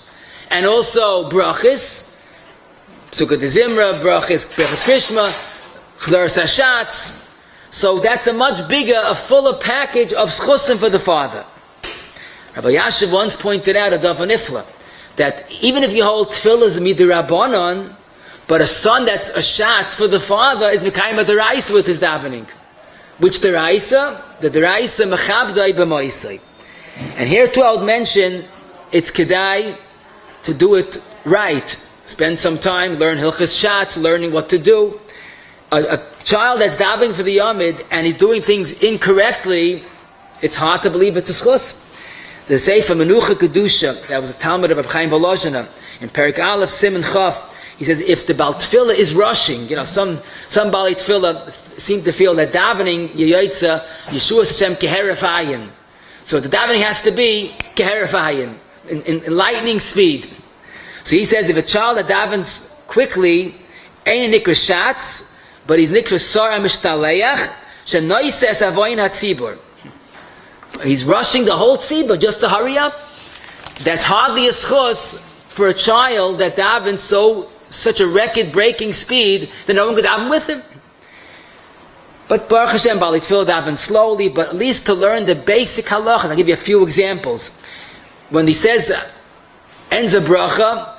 and also brachis, Sukkot Zimra, brachis Krishma, Chlar Sashatz. So that's a much bigger, a fuller package of schusim for the father. Rabbi Yashiv once pointed out a davar nifla, that even if you hold tefillah as a midirabbanon, But a son that's a shatz for the father is mekayim deraisa with his davening. Which deraisa? The deraisa mechabdo b'moisei. And here too I would mention, it's kedai to do it right. Spend some time, learn hilchos shatz, learning what to do. A child that's davening for the amud and he's doing things incorrectly, it's hard to believe it's a zechus. The Sefer Menucha Kedusha, that was a Talmud of Rabbi Chaim Volozhiner, in Perik Aleph Siman Chaf, he says if the Baal Tefillah is rushing, some Baal Tefillah seem to feel that davening Yeyotza Yeshua Hashem Keheref. So the davening has to be Keheref in lightning speed. So he says if a child that davens quickly ain't a nikra shatz, but he's nikra sara mishtaleach shenoises avoin hatzibur. He's rushing the whole tzibur just to hurry up. That's hardly a zechus for a child that davens such a record-breaking speed that no one could daven with him. But Baruch Hashem, Bali Tefillah daven slowly, but at least to learn the basic halachos. I'll give you a few examples. When he says ends a bracha,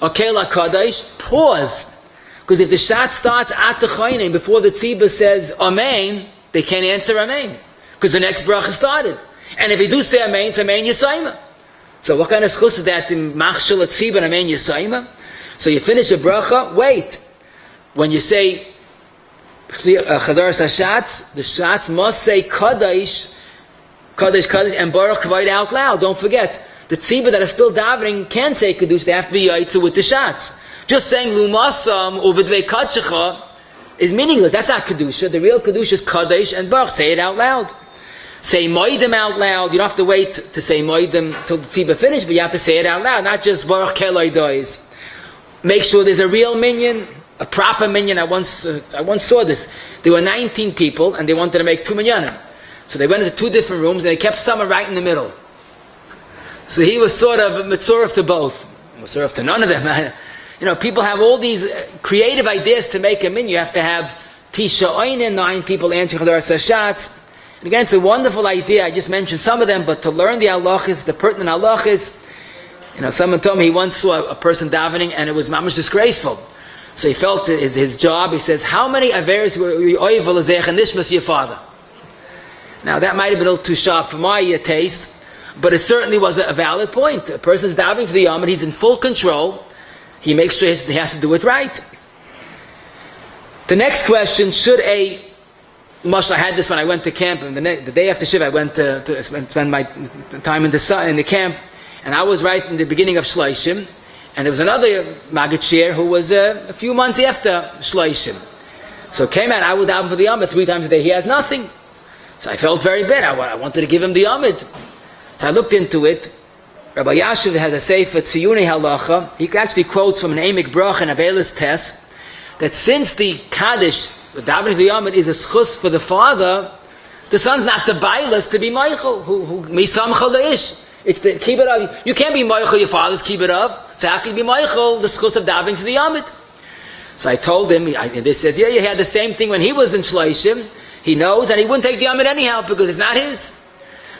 Okel HaKaddish, pause. Because if the shat starts at the chaynim before the tzibur says Amen, they can't answer Amen. Because the next bracha started. And if they do say Amen, it's Amen Yisayma. So what kind of zechus is that in Machshel Tzibur Amen Yisayma? So you finish a bracha, wait. When you say Chadaras HaShatz, the Shatz must say Kaddish, Kaddish, Kaddish, and Baruch Kavod out loud. Don't forget, the tzibur that are still davening can say Kaddish, they have to be Yaitzu with the Shatz. Just saying Lumasam or Vidvei Kadshecha is meaningless. That's not Kedusha. The real Kedusha is Kaddish and Baruch. Say it out loud. Say Moedim out loud. You don't have to wait to say Moedim till the tzibur finish, but you have to say it out loud, not just Baruch Keloi Dois. Make sure there's a real minyan, a proper minyan. I once saw this. There were 19 people and they wanted to make 2 minyanim. So they went into 2 different rooms and they kept someone right in the middle. So he was sort of mitzurif to both. Mitzurif to none of them. People have all these creative ideas to make a minyan. You have to have Tisha Oinin, 9 people answering Chadaras HaShatz. And again, it's a wonderful idea. I just mentioned some of them, but to learn the halachos, the pertinent halachos. Someone told me he once saw a person davening and it was mamash disgraceful. So he felt his job. He says, how many averes were you oivel azech and nishmas your father? Now that might have been a little too sharp for my taste, but it certainly was a valid point. A person's davening for the amud, he's in full control. He makes sure he has to do it right. The next question, should I had this when I went to camp, and the day after Shiva I went to spend my time in the camp, and I was right in the beginning of Shloshim, and there was another Maggid Shir who was a few months after Shloshim. So it came out, I would daven for the amud 3 times a day. He has nothing. So I felt very bad. I wanted to give him the amud. So I looked into it. Rabbi Yashiv has a sefer Tziyunei Halacha. He actually quotes from an Emek Brach and Avelis Test that since the Kaddish, the davening for the amud, is a zechus for the father, the son's not the bailas to be Michael, who misamcha leish. It's the kibbut of. You can't be Michael, your father's kibbut of. So how can you be Michael, the zechus of davening for the amud? So I told him, this says, he had the same thing when he was in Shloshim. He knows, and he wouldn't take the amud anyhow because it's not his.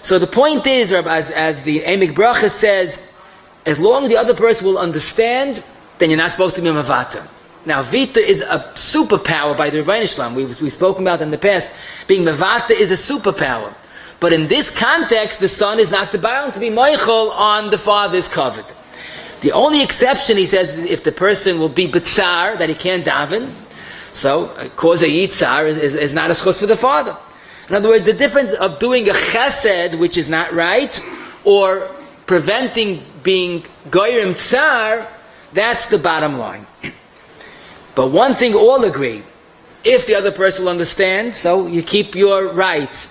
So the point is, as the Emek Bracha says, as long as the other person will understand, then you're not supposed to be a mavata. Now, Vita is a superpower by the Rebbeinu Shalom. We've spoken about in the past. Being mavata is a superpower. But in this context, the son is not bound to be Michael on the father's covet. The only exception, he says, is if the person will be bitzar, that he can't daven. So, cause a yitzar is not a zechus for the father. In other words, the difference of doing a chesed, which is not right, or preventing being goyim tsar, that's the bottom line. But one thing all agree, if the other person will understand, so you keep your rights.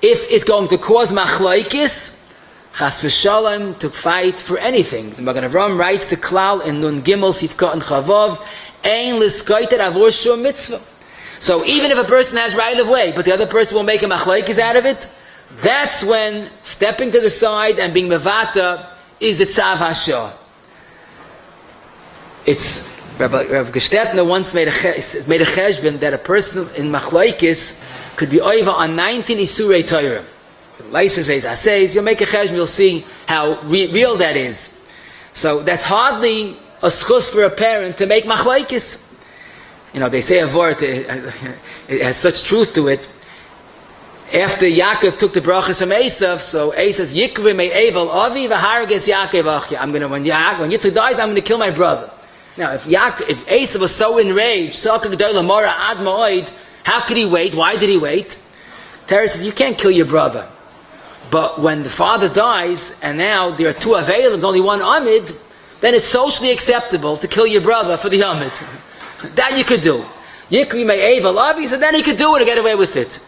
If it's going to cause machlokes, chas v'shalom, to fight for anything. The Magen Avraham writes the klal in Nun Gimel Sifkat and Chavav, ein l'skoiter avor shum mitzvah. So even if a person has right of way, but the other person will make a machlokes out of it, that's when stepping to the side and being mevata is the tzav hashah. It's Rabbi Gestetner once made a cheshbon that a person in machlokes could be over on 19 isurei Torah. License says you'll make a cheshbon, you'll see how real that is. So that's hardly a zechus for a parent to make machlokes. they say a word, it has such truth to it. After Yakov took the brachas from Esav, so Esav says, Yikri me Evel Avi v'harges Yakov achya. When Yitzchak dies, I'm going to kill my brother. Now, if Esav was so enraged, how could he wait? Why did he wait? Terah says, you can't kill your brother. But when the father dies, and now there are two Avelim, only one amud, then it's socially acceptable to kill your brother for the amud. That you could do. Yikri me Evel Avi, so then he could do it and get away with it.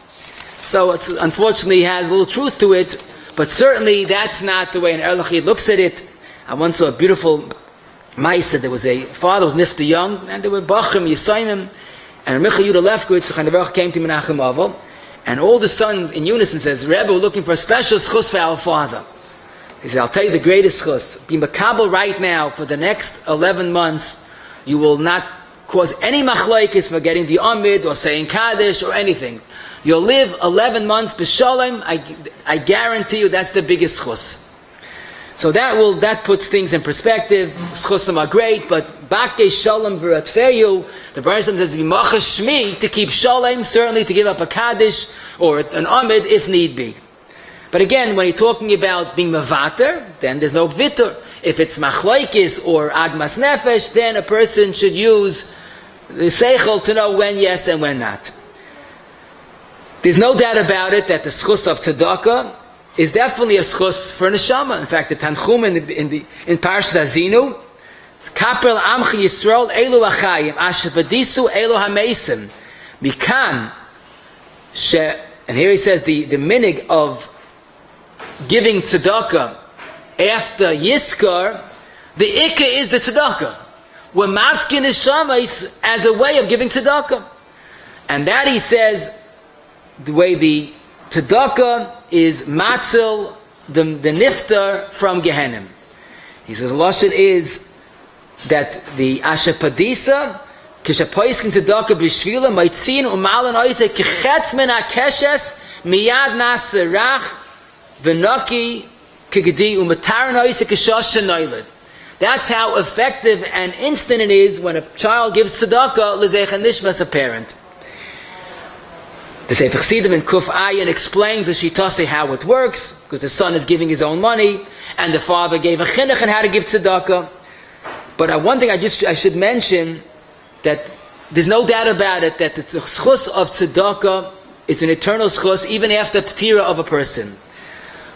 So it's, unfortunately, has a little truth to it, but certainly that's not the way an halachic looks at it. I once saw a beautiful ma'aseh. There was a father who was nifta young, and there were bachrim, yisoimim, and Micha Yudah Lefkowitz, the Baruch came to Menachem Avol, and all the sons in unison says, Rebbe, we're looking for a special zechus for our father. He said, I'll tell you the greatest zechus. Be makabel right now for the next 11 months. You will not cause any machlokes for getting the amud or saying Kaddish or anything. You'll live 11 months b'shalom. I guarantee you that's the biggest zechus. So that puts things in perspective. Zechusim are great, but bakei shalom v'ratfeyu, the Baruch says v'machas shmi, to keep shalom, certainly to give up a Kaddish or an amud if need be. But again, when you're talking about being mavater, then there's no vitur. If it's machlokes or agmas nefesh, then a person should use the seichel to know when yes and when not. There's no doubt about it that the zechus of tzedakah is definitely a zechus for neshama. In fact, the Tanchum in Parshas Azinu, Kapel Amchi Yisrael Elu Achayim Asher Badisu Elu Hameisim Mikan She, and here he says the minig of giving tzedakah after Yiskar, the ikka is the tzedakah. We're masking neshamas as a way of giving tzedakah, and that he says the way the tzedakah is matzil the niftar from Gehenim. He says the lashon is that the asher padisa kishapoiskin tzedakah b'shvila maitzin umalan oisei kichetz min hakeshes miyad naserach v'naki kigdi umataran oisei kishosh shenoiled. That's how effective and instant it is when a child gives tzedakah l'zecha nishmas a parent. The Sefer Chassidim in Kuf Ayin explains the Shitase how it works, because the son is giving his own money, and the father gave a chinuch on how to give tzedakah. But one thing I should mention, that there's no doubt about it, that the zechus of tzedakah is an eternal zechus even after ptira of a person.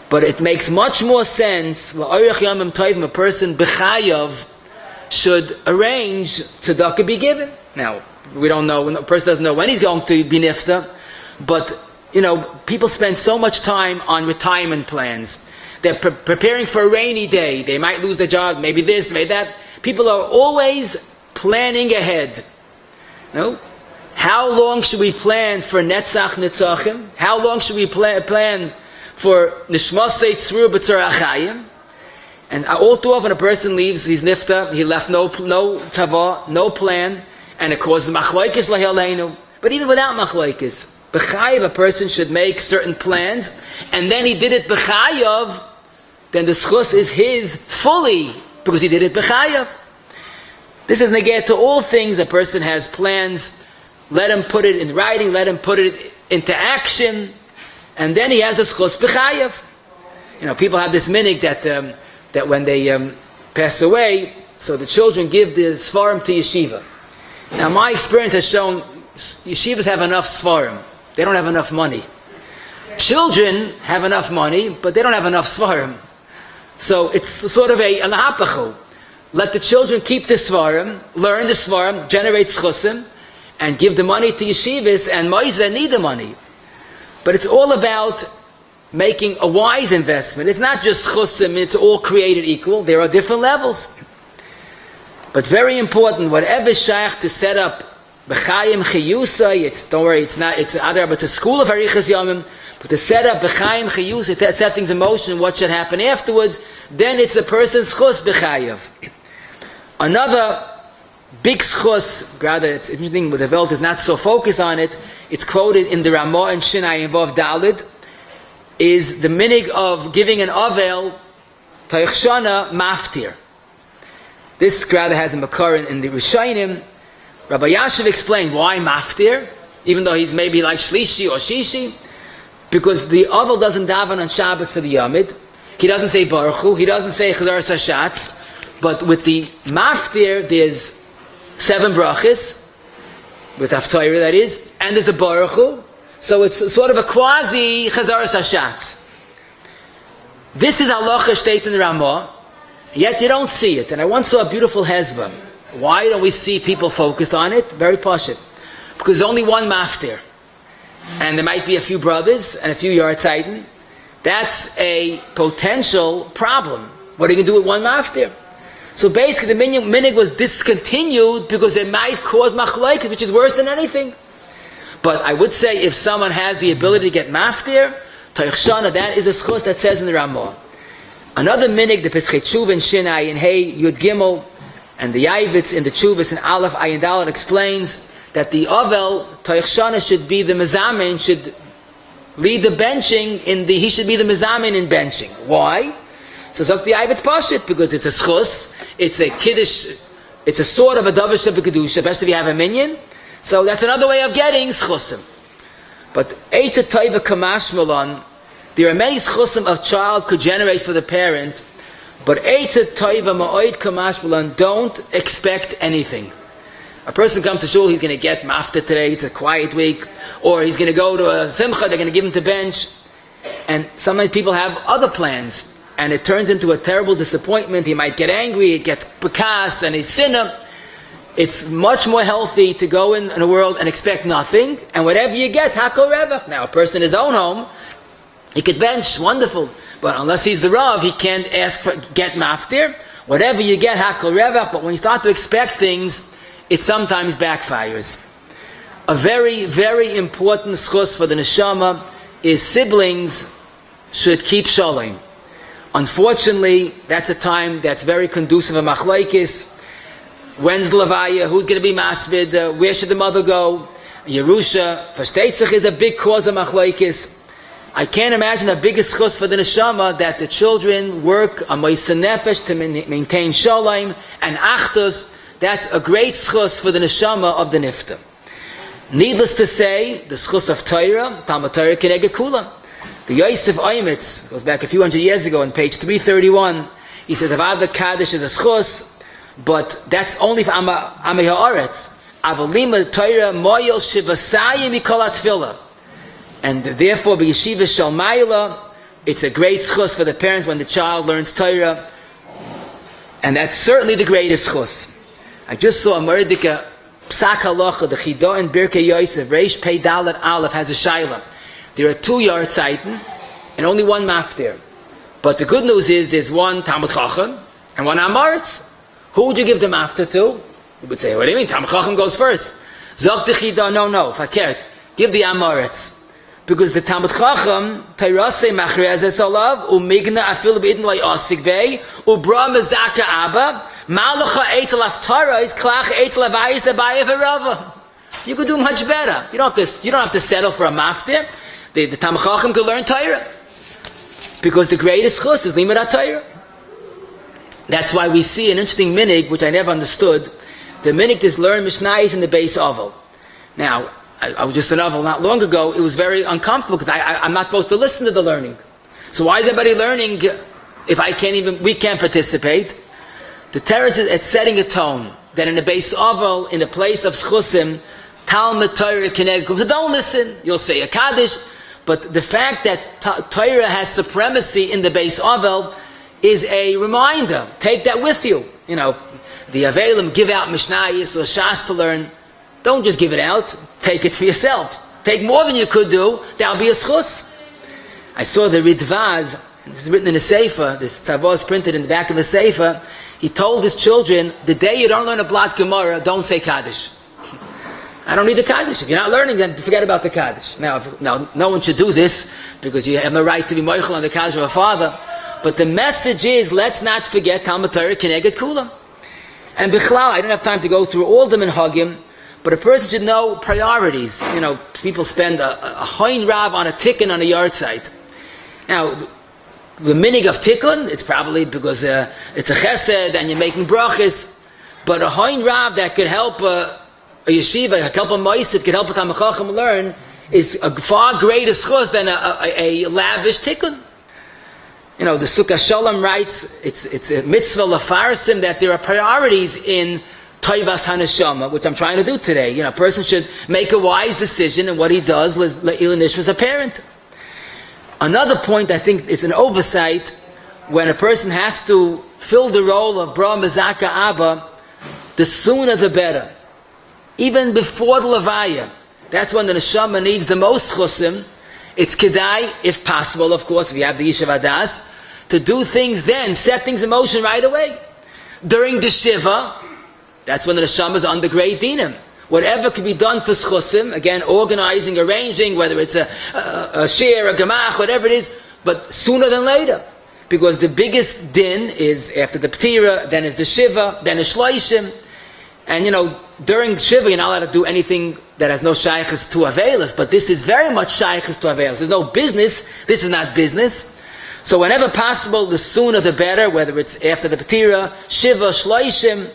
But it makes much more sense, a person b'chayav should arrange tzedakah be given. Now, we don't know, a person doesn't know when he's going to be nifta, but, people spend so much time on retirement plans. They're preparing for a rainy day. They might lose their job, maybe this, maybe that. People are always planning ahead. How long should we plan for Netzach Netzachim? How long should we plan for Nishmasei Tzrur B'tzar Achayim? And all too often a person leaves, he's nifta, he left no tava, no plan, and it causes machlokes lahaleinu. But even without machlokes, b'chayav, a person should make certain plans, and then he did it b'chayav, then the zechus is his fully, because he did it b'chayav. This is negate to all things. A person has plans, let him put it in writing, let him put it into action, and then he has a zechus b'chayav. People have this minig that when they pass away, so the children give the svarim to yeshiva. Now my experience has shown yeshivas have enough svarim. They don't have enough money. Children have enough money, but they don't have enough svarim. So it's sort of a lahapachu. Let the children keep the svarim, learn the svarim, generate zechusim, and give the money to yeshivas, and moizeh need the money. But it's all about making a wise investment. It's not just zechusim, it's all created equal. There are different levels. But very important, whatever shaykh to set up b'chayim chiyusa, don't worry, it's a school of harichas yomim, but to set up b'chayim chiyusa, to set things in motion, what should happen afterwards, then it's a person's chus b'chayav. Another big zechus, rather it's interesting, but the Welt is not so focused on it, it's quoted in the Ramah and Shinai Vav Dalid, is the minig of giving an avel Taychshana maftir. This rather has a makar in the Rishonim, Rabbi Yashiv explained why maftir, even though he's maybe like shlishi or shishi, because the Oval doesn't daven on Shabbos for the Yamid. He doesn't say Baruch Hu, he doesn't say Chazaras Hashatz, but with the maftir there's 7 brachas, with Haftarah that is, and there's a Baruch Hu, so it's sort of a quasi Chazaras Hashatz. This is halacha state in the Ramah, yet you don't see it. And I once saw a beautiful hezbollah. Why don't we see people focused on it? Very pashut. Because there's only one maftir. And there might be a few brothers and a few yartzeiten. That's a potential problem. What are you going to do with one maftir? So basically the minig was discontinued because it might cause machlokes, which is worse than anything. But I would say if someone has the ability to get maftir, that is a zechus that says in the Ramah. Another minig, the Pesachei Tshuva in Shinai in Hey Yud Gimel, and the Yavitz in the Tshuvas in Aleph Ayin Dalet explains that the Ovel Toich Shana should be the Mezamin, should lead the benching he should be the Mezamin in benching. Why? So Zok the Yavitz Pashit, because it's a zechus, it's a Kiddish, it's a sort of a davens b'kedusha, best if you have a minion. So that's another way of getting zechusim. But Eitza Toiva Kamash Milan, there are many zechusim a child could generate for the parent, but Eitza Toiva Ma'oid Kamash Milan, don't expect anything. A person comes to shul, he's going to get mafta today, it's a quiet week, or he's going to go to a simcha, they're going to give him to bench. And sometimes people have other plans, and it turns into a terrible disappointment. He might get angry, it gets bekas, and he's sinner. It's much more healthy to go in the world and expect nothing, and whatever you get, hakol revach. Now, a person in his own home, he could bench, wonderful, but unless he's the Rav, he can't ask for get maftir. Whatever you get, hakol revach. But when you start to expect things, it sometimes backfires. A very, very important zechus for the neshama is siblings should keep shalom. Unfortunately, that's a time that's very conducive of machlokes. When's the levaya? Who's going to be masvid? Where should the mother go? Yerusha, Verstetzich is a big cause of machlokes. I can't imagine a biggest zechus for the neshama that the children work on moisa nefesh to maintain shalom and achdus. That's a great zechus for the neshama of the nifta. Needless to say, the zechus of Torah, Talmud Torah keneged kulam. The Yosef Oimitz goes back a few hundred years ago on page 331. He says, Avad the Kaddish is a zechus, but that's only for Amei Haaretz. Avalima Torah moyel shivasayim mikol atfila. And therefore, by Yeshiva Shel Mayla, it's a great zechus for the parents when the child learns Torah. And that's certainly the greatest zechus. I just saw a Merdika Psak Halacha, the Chidah in Birkei Yosef, Reish Pei Dalet Aleph has a shayla. There are 2 yartzeiten and only 1 maftir. But the good news is there's 1 Talmud Chacham and 1 Amaretz. Who would you give the maftir to? You would say, what do you mean? Talmud Chacham goes first. Zok the Chidah, no, fakert. Give the Amaretz. Because the Talmud Chacham, Tayrase Machrezes Olav, Umigna Afil B'idin Lai Asik Bey, Ubra Mezaka Abba, Malacha Eitel Aftara is Klach Eitel Avayis Debayev Erava. You could do much better. You don't have to settle for a maftir. The Talmud Chacham could learn Torah. Because the greatest chus is Limud HaTorah. That's why we see an interesting minig, which I never understood. The minig is learn mishnayos in the base oval. Now, I was just an oval not long ago. It was very uncomfortable because I'm not supposed to listen to the learning. So why is everybody learning if we can't participate? The teretz is it's setting a tone that in the base oval, in the place of zechusim, Talmud Torah keneged kulam. So don't listen. You'll say a Kaddish. But the fact that Torah has supremacy in the base ovel is a reminder. Take that with you. You know, the Avelim give out mishnayos or shas to learn. Don't just give it out. Take it for yourself. Take more than you could do. That'll be a zechus. I saw the Ridvaz. This is written in a sefer. This tzavah is printed in the back of a sefer. He told his children, the day you don't learn a Blat Gemara, don't say Kaddish. I don't need the Kaddish. If you're not learning, then forget about the Kaddish. Now, no one should do this because you have no right to be moichel on the Kaddish of a father. But the message is, let's not forget Talmud Torah keneged kulam. And bichlal, I don't have time to go through all the minhagim, but a person should know priorities. You know, people spend a hoin rav on a tikkun on a yard site. Now, the minig of tikkun, it's probably because it's a chesed and you're making brachas. But a hoin rav that could help a yeshiva, a couple of moisit could help a Talmid Chacham learn is a far greater zechus than a lavish tikkun. You know, the Sukkah Shalom writes, it's a mitzvah lafarsim that there are priorities in Toivas HaNeshama, which I'm trying to do today. You know, a person should make a wise decision in what he does, Le'il Nishma as a parent. Another point I think is an oversight when a person has to fill the role of Bra Mezaka Abba, the sooner the better. Even before the Levaya. That's when the Neshama needs the most chusim. It's kedai, if possible, of course, if you have the Yishav Adas, to do things then, set things in motion right away. During the Shiva, that's when the Neshama is under great dinim. Whatever can be done for schusim, again, organizing, arranging, whether it's a shiur, a gemach, whatever it is, but sooner than later. Because the biggest din is after the ptira, then is the Shiva, then is shloishim. And you know, during Shiva, you're not allowed to do anything that has no shaykhs to availus, but this is very much shaykhs to availus. There's no business, this is not business. So whenever possible, the sooner the better, whether it's after the Ptira, Shiva, Shloishim.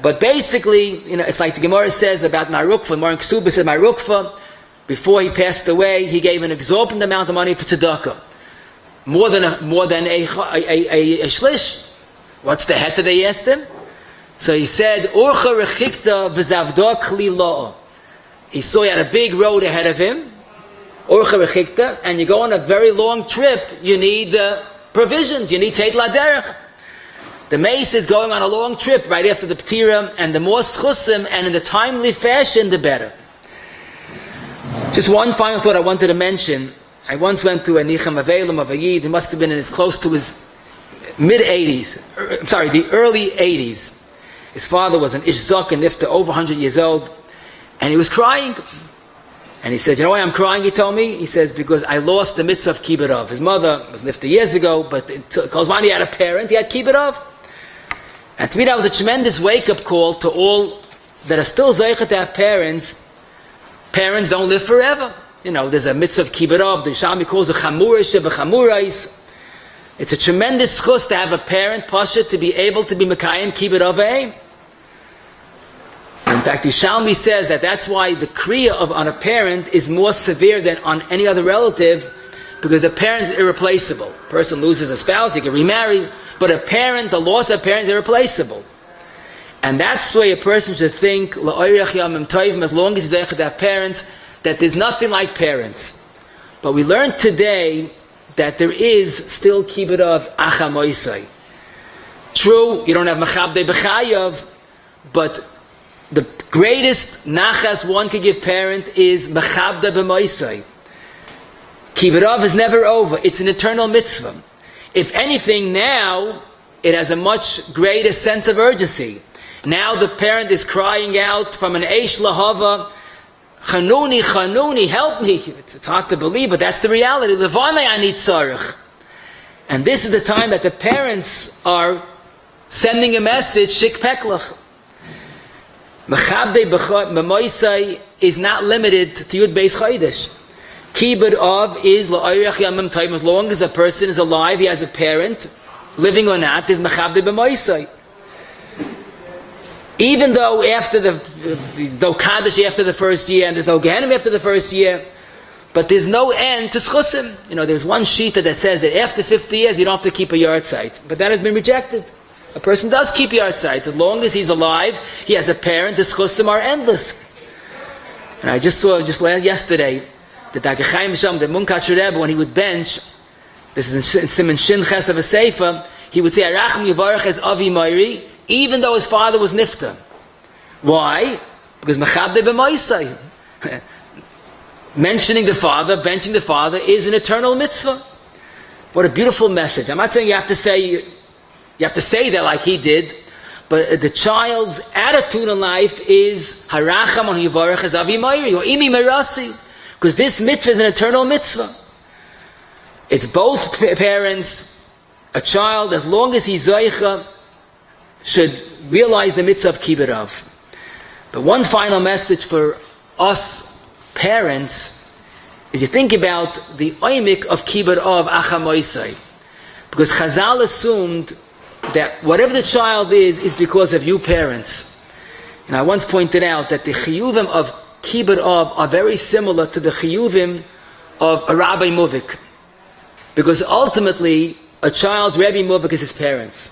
But basically, you know, it's like the Gemara says about Marukva, Morin Ksuba said Marukva, before he passed away, he gave an exorbitant amount of money for tzedakah. More than a shlish. What's the heter they asked him? So he said, Urcha rechikta v'zavda kli lo'o. He saw he had a big road ahead of him, Orcha Rechikta, and you go on a very long trip, you need provisions, you need Teit Laderech. The mace is going on a long trip right after the Ptira, and the more schusim, and in the timely fashion, the better. Just one final thought I wanted to mention. I once went to a Nichem Avelim of a Yid, he must have been close to his mid-80s, the early 80s. His father was an Ish Zaken, Nifta, over 100 years old. And he was crying. And he said, you know why I'm crying, he told me? He says, because I lost the mitzvah of kibbutz. His mother was nifta years ago, but because when he had a parent, he had kibbutz. And to me that was a tremendous wake-up call to all that are still zechus to have parents. Parents don't live forever. You know, there's a mitzvah of kibbutz. The Shami calls it chamurish bechamurais. It's a tremendous zechus to have a parent, pasha, to be able to be mekayim kibbutz. In fact, Yishalmi says that that's why the kriya on a parent is more severe than on any other relative, because a parent is irreplaceable. A person loses a spouse, he can remarry, but a parent, the loss of a parent is irreplaceable. And that's the way a person should think, as long as he's able to have parents, that there's nothing like parents. But we learned today that there is still kibbutz of achamoisai. True, you don't have mechabde b'chayav, but the greatest nachas one could give parent is mechabda b'moisai. Kibbutz is never over. It's an eternal mitzvah. If anything, now it has a much greater sense of urgency. Now the parent is crying out from an eish lahava, chanuni, chanuni, help me. It's hard to believe, but that's the reality. Levanei ani tzarich. And this is the time that the parents are sending a message, shik peklach. Mechabde b'moisai is not limited to Yud Beis Chodesh. Kibbutz of is la'oyrech yamim tovim. As long as a person is alive, he has a parent, living or not, there's mechabde b'moisai. Even though after though Kaddish after the first year, and there's no Gehenim after the first year, but there's no end to schusim. You know, there's one shita that says that after 50 years, you don't have to keep a yard site. But that has been rejected. A person does keep yard site. As long as he's alive, he has a parent, the schusim are endless. And I just saw, yesterday, that the Munkach Rebbe, when he would bench, this is in Siman Shin Ches of a Sefer, he would say, Arachim Yivarech as Avi Moiri, even though his father was nifta. Why? Because Mechabde b'moisai. Mentioning the father, benching the father, is an eternal mitzvah. What a beautiful message. I'm not saying you have to say that like he did, but the child's attitude in life is Haracham on Yivarech as Avi Moiri or Imi Merasi, because this mitzvah is an eternal mitzvah. It's both parents, a child, as long as he's Zoicha, should realize the mitzvah of kibbutz. But one final message for us parents is you think about the oimik of kibbutz of achamoisai, because Chazal assumed that whatever the child is because of you parents. And I once pointed out that the chiyuvim of kibbud av are very similar to the chiyuvim of a rabbi muvik. Because ultimately, a child's rabbi muvik is his parents.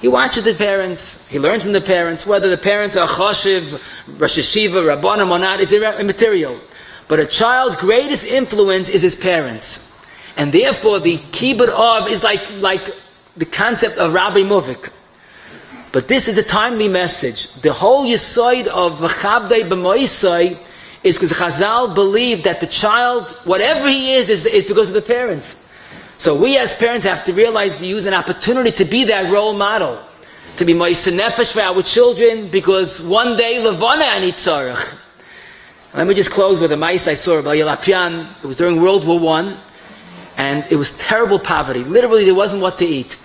He watches the parents, he learns from the parents, whether the parents are choshev, rosh yeshiva, rabbanim or not, is immaterial. But a child's greatest influence is his parents. And therefore the kibbud av is like the concept of Rabbi Muvik. But this is a timely message. The whole yisoid of Mechabdei b'moisai is because Chazal believe that the child, whatever he is because of the parents. So we as parents have to realize to use an opportunity to be that role model. To be moisei nefesh for our children, because one day levana ani tzarech. Let me just close with a ma'is I saw about Yelapian. It was during World War I, and it was terrible poverty. Literally, there wasn't what to eat.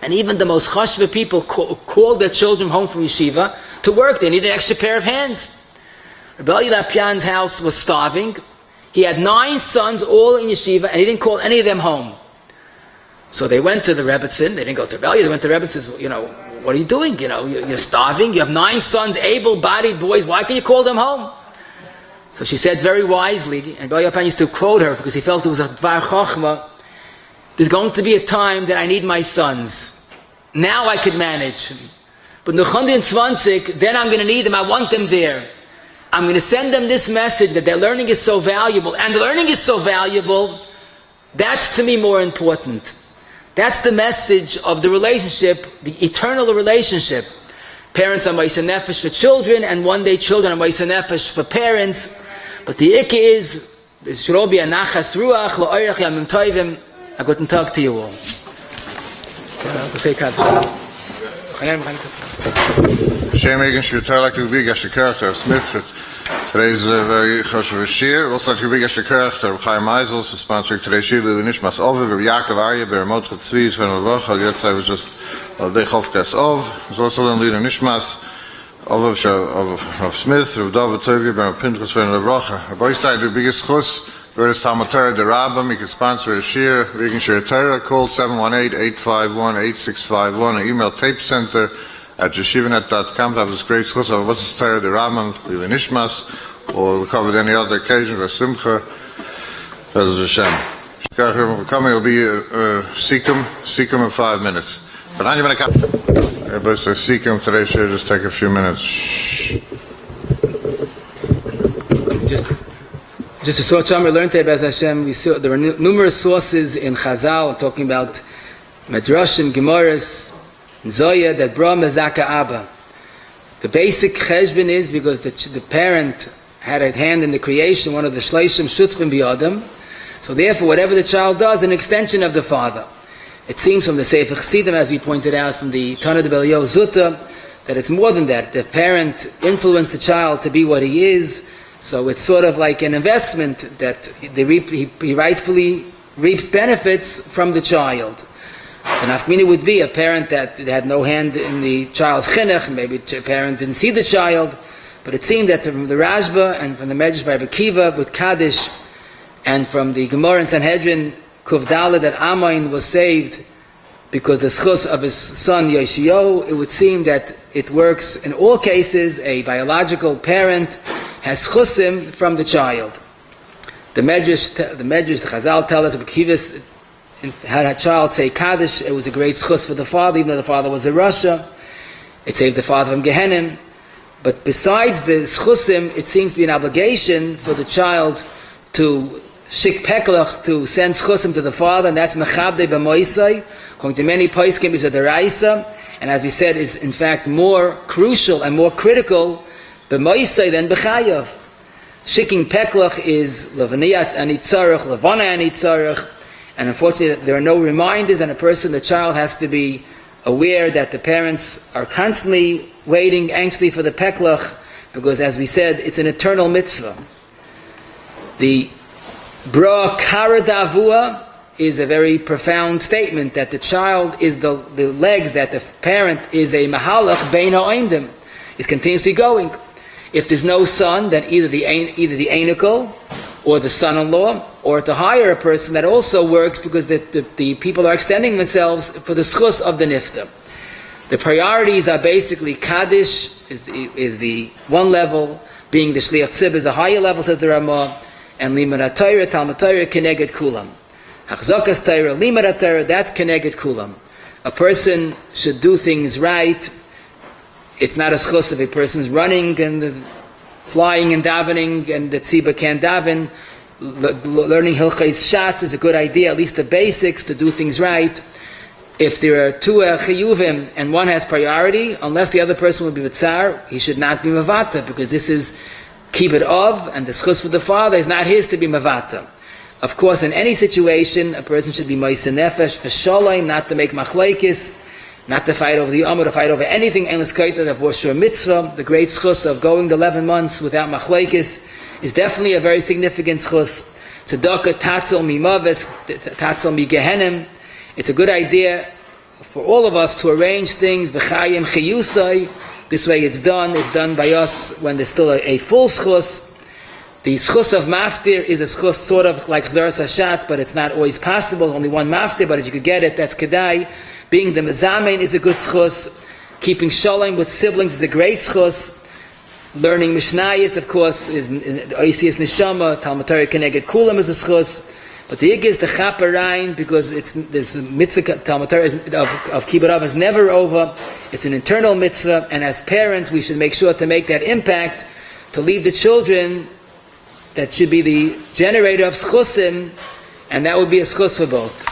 And even the most chashva people called their children home from yeshiva to work. They needed an extra pair of hands. Rabbi Yelapian's house was starving. He had 9 sons, all in yeshiva, and he didn't call any of them home. So they went to the Rebbetzin. They didn't go to Rabbi. They went to the Rebbetzin. What are you doing? You're starving. You have 9 sons, able-bodied boys. Why can't you call them home? So she said very wisely, and Rabbi Yapan used to quote her because he felt it was a dvar chochma, there's going to be a time that I need my sons. Now I could manage. But in then I'm going to need them. I want them there. I'm going to send them this message that their learning is so valuable. And the learning is so valuable, that's to me more important. That's the message of the relationship, the eternal relationship. Parents are moisei nefesh for children, and one day children are moisei nefesh for parents. But the ikka is, there should all be a nachas ruach, la'orech yamim tovim. A guten tag to you all. Say Kaddish. Shem egen shvitar like to be a character Smith. Today's very choshev shiur. Also like to be a character Chaim Eisels for sponsoring today's shiur. The nishmas of Yakov Arya Bermot Tzvi when Ravach. Yet I was just the Chovkas of. There's also a leader nishmas of Smith, of Daav Tovia, Ben Pinchas, Ben Ravracha. Our boy side, the biggest chus, where is Talmud Torah, the Rabbi, you can sponsor a shiur, we can share Torah, call 718-851-8651, email tapecenter at yeshivanet.com, have this great chus of what's Torah, the Rabbi, the Nishmas, or we covered any other occasion for Simcha, as Hashem. Coming will be Sikkim in 5 minutes. But I'm going to come. Everybody say Sikkim today, shiur, just take a few minutes. Shh. Just a short time we learned today, Bez Hashem, we saw there were numerous sources in Chazal talking about Medrashim, Gemaras, Zoya that brought Mezaka Abba. The basic cheshbon is because the parent had a hand in the creation, one of the Shleishim Shutfim B'Yadam. So therefore, whatever the child does, an extension of the father. It seems from the Sefer Chassidim, as we pointed out from the Tana de Belio Zutta, that it's more than that. The parent influenced the child to be what he is. So it's sort of like an investment that he rightfully reaps benefits from the child. And Afmini would be a parent that had no hand in the child's chinuch, maybe the parent didn't see the child, but it seemed that from the Rashba and from the Medrash by Rabbi Kiva with Kaddish, and from the Gemara in Sanhedrin, Kuvdala, that Amain was saved because the zechus of his son Yoshiyahu, it would seem that it works in all cases. A biological parent has zechusim from the child. The Medrash, the Chazal tell us, Kivis had a child say Kaddish, it was a great zechus for the father, even though the father was a Rasha. It saved the father from Gehenim. But besides the zechusim, it seems to be an obligation for the child to shik peklach, to send zechusim to the father, and that's mechabdei b'moisai. According to many poskim, is a deraisa, and as we said, is in fact more crucial and more critical b'moisai than b'chayav. Shiking peklach is levaniyat anitzarech, levana anitzarech, and unfortunately there are no reminders, and the child has to be aware that the parents are constantly waiting anxiously for the peklach, because as we said, it's an eternal mitzvah. The bra kara da'avua is a very profound statement that the child is the legs, that the parent is a mahalach bein ha'oimdim, is continuously going. If there's no son, then either the anical or the son-in-law, or to hire a person that also works, because the people are extending themselves for the zechus of the nifta. The priorities are basically Kaddish, is the one level, being the Shliach Tzib is a higher level, says the Ramah, and Limud HaTorah, Talmud Torah, Keneged Kulam. Hachzakas Torah, Limud HaTorah, that's Keneged Kulam. A person should do things right. It's not a zechus if a person's running and flying and davening and the tzibah can't daven. Learning hilchos shots is a good idea, at least the basics, to do things right. If there are two chiyuvim and one has priority, unless the other person will be b'tzar, he should not be mavata, because this is kibbud of, and the zechus for the father is not his to be mavata. Of course, in any situation, a person should be ma'aseh nefesh for shalom, not to make machlokes, not to fight over the amud, to fight over anything. Endless kaita of shur mitzvah, the great zechus of going the 11 months without machlokes, is definitely a very significant zechus. Tzedakah tatzel mimaves, tatzel migehenim. It's a good idea for all of us to arrange things b'chayim chiyusai. This way it's done by us when there's still a full zechus. The zechus of maftir is a zechus sort of like chzaras hashatz, but it's not always possible. Only one maftir, but if you could get it, that's kedai. Being the mezamen is a good zechus. Keeping shalom with siblings is a great zechus. Learning mishnayos, of course, is oisias neshama. Talmud Torah keneged kulam is a zechus. But the yig is the chaparain, because this mitzvah Talmud Torah of kibbud av is never over. It's an internal mitzvah, and as parents, we should make sure to make that impact, to leave the children that should be the generator of zechusim, and that would be a zechus for both.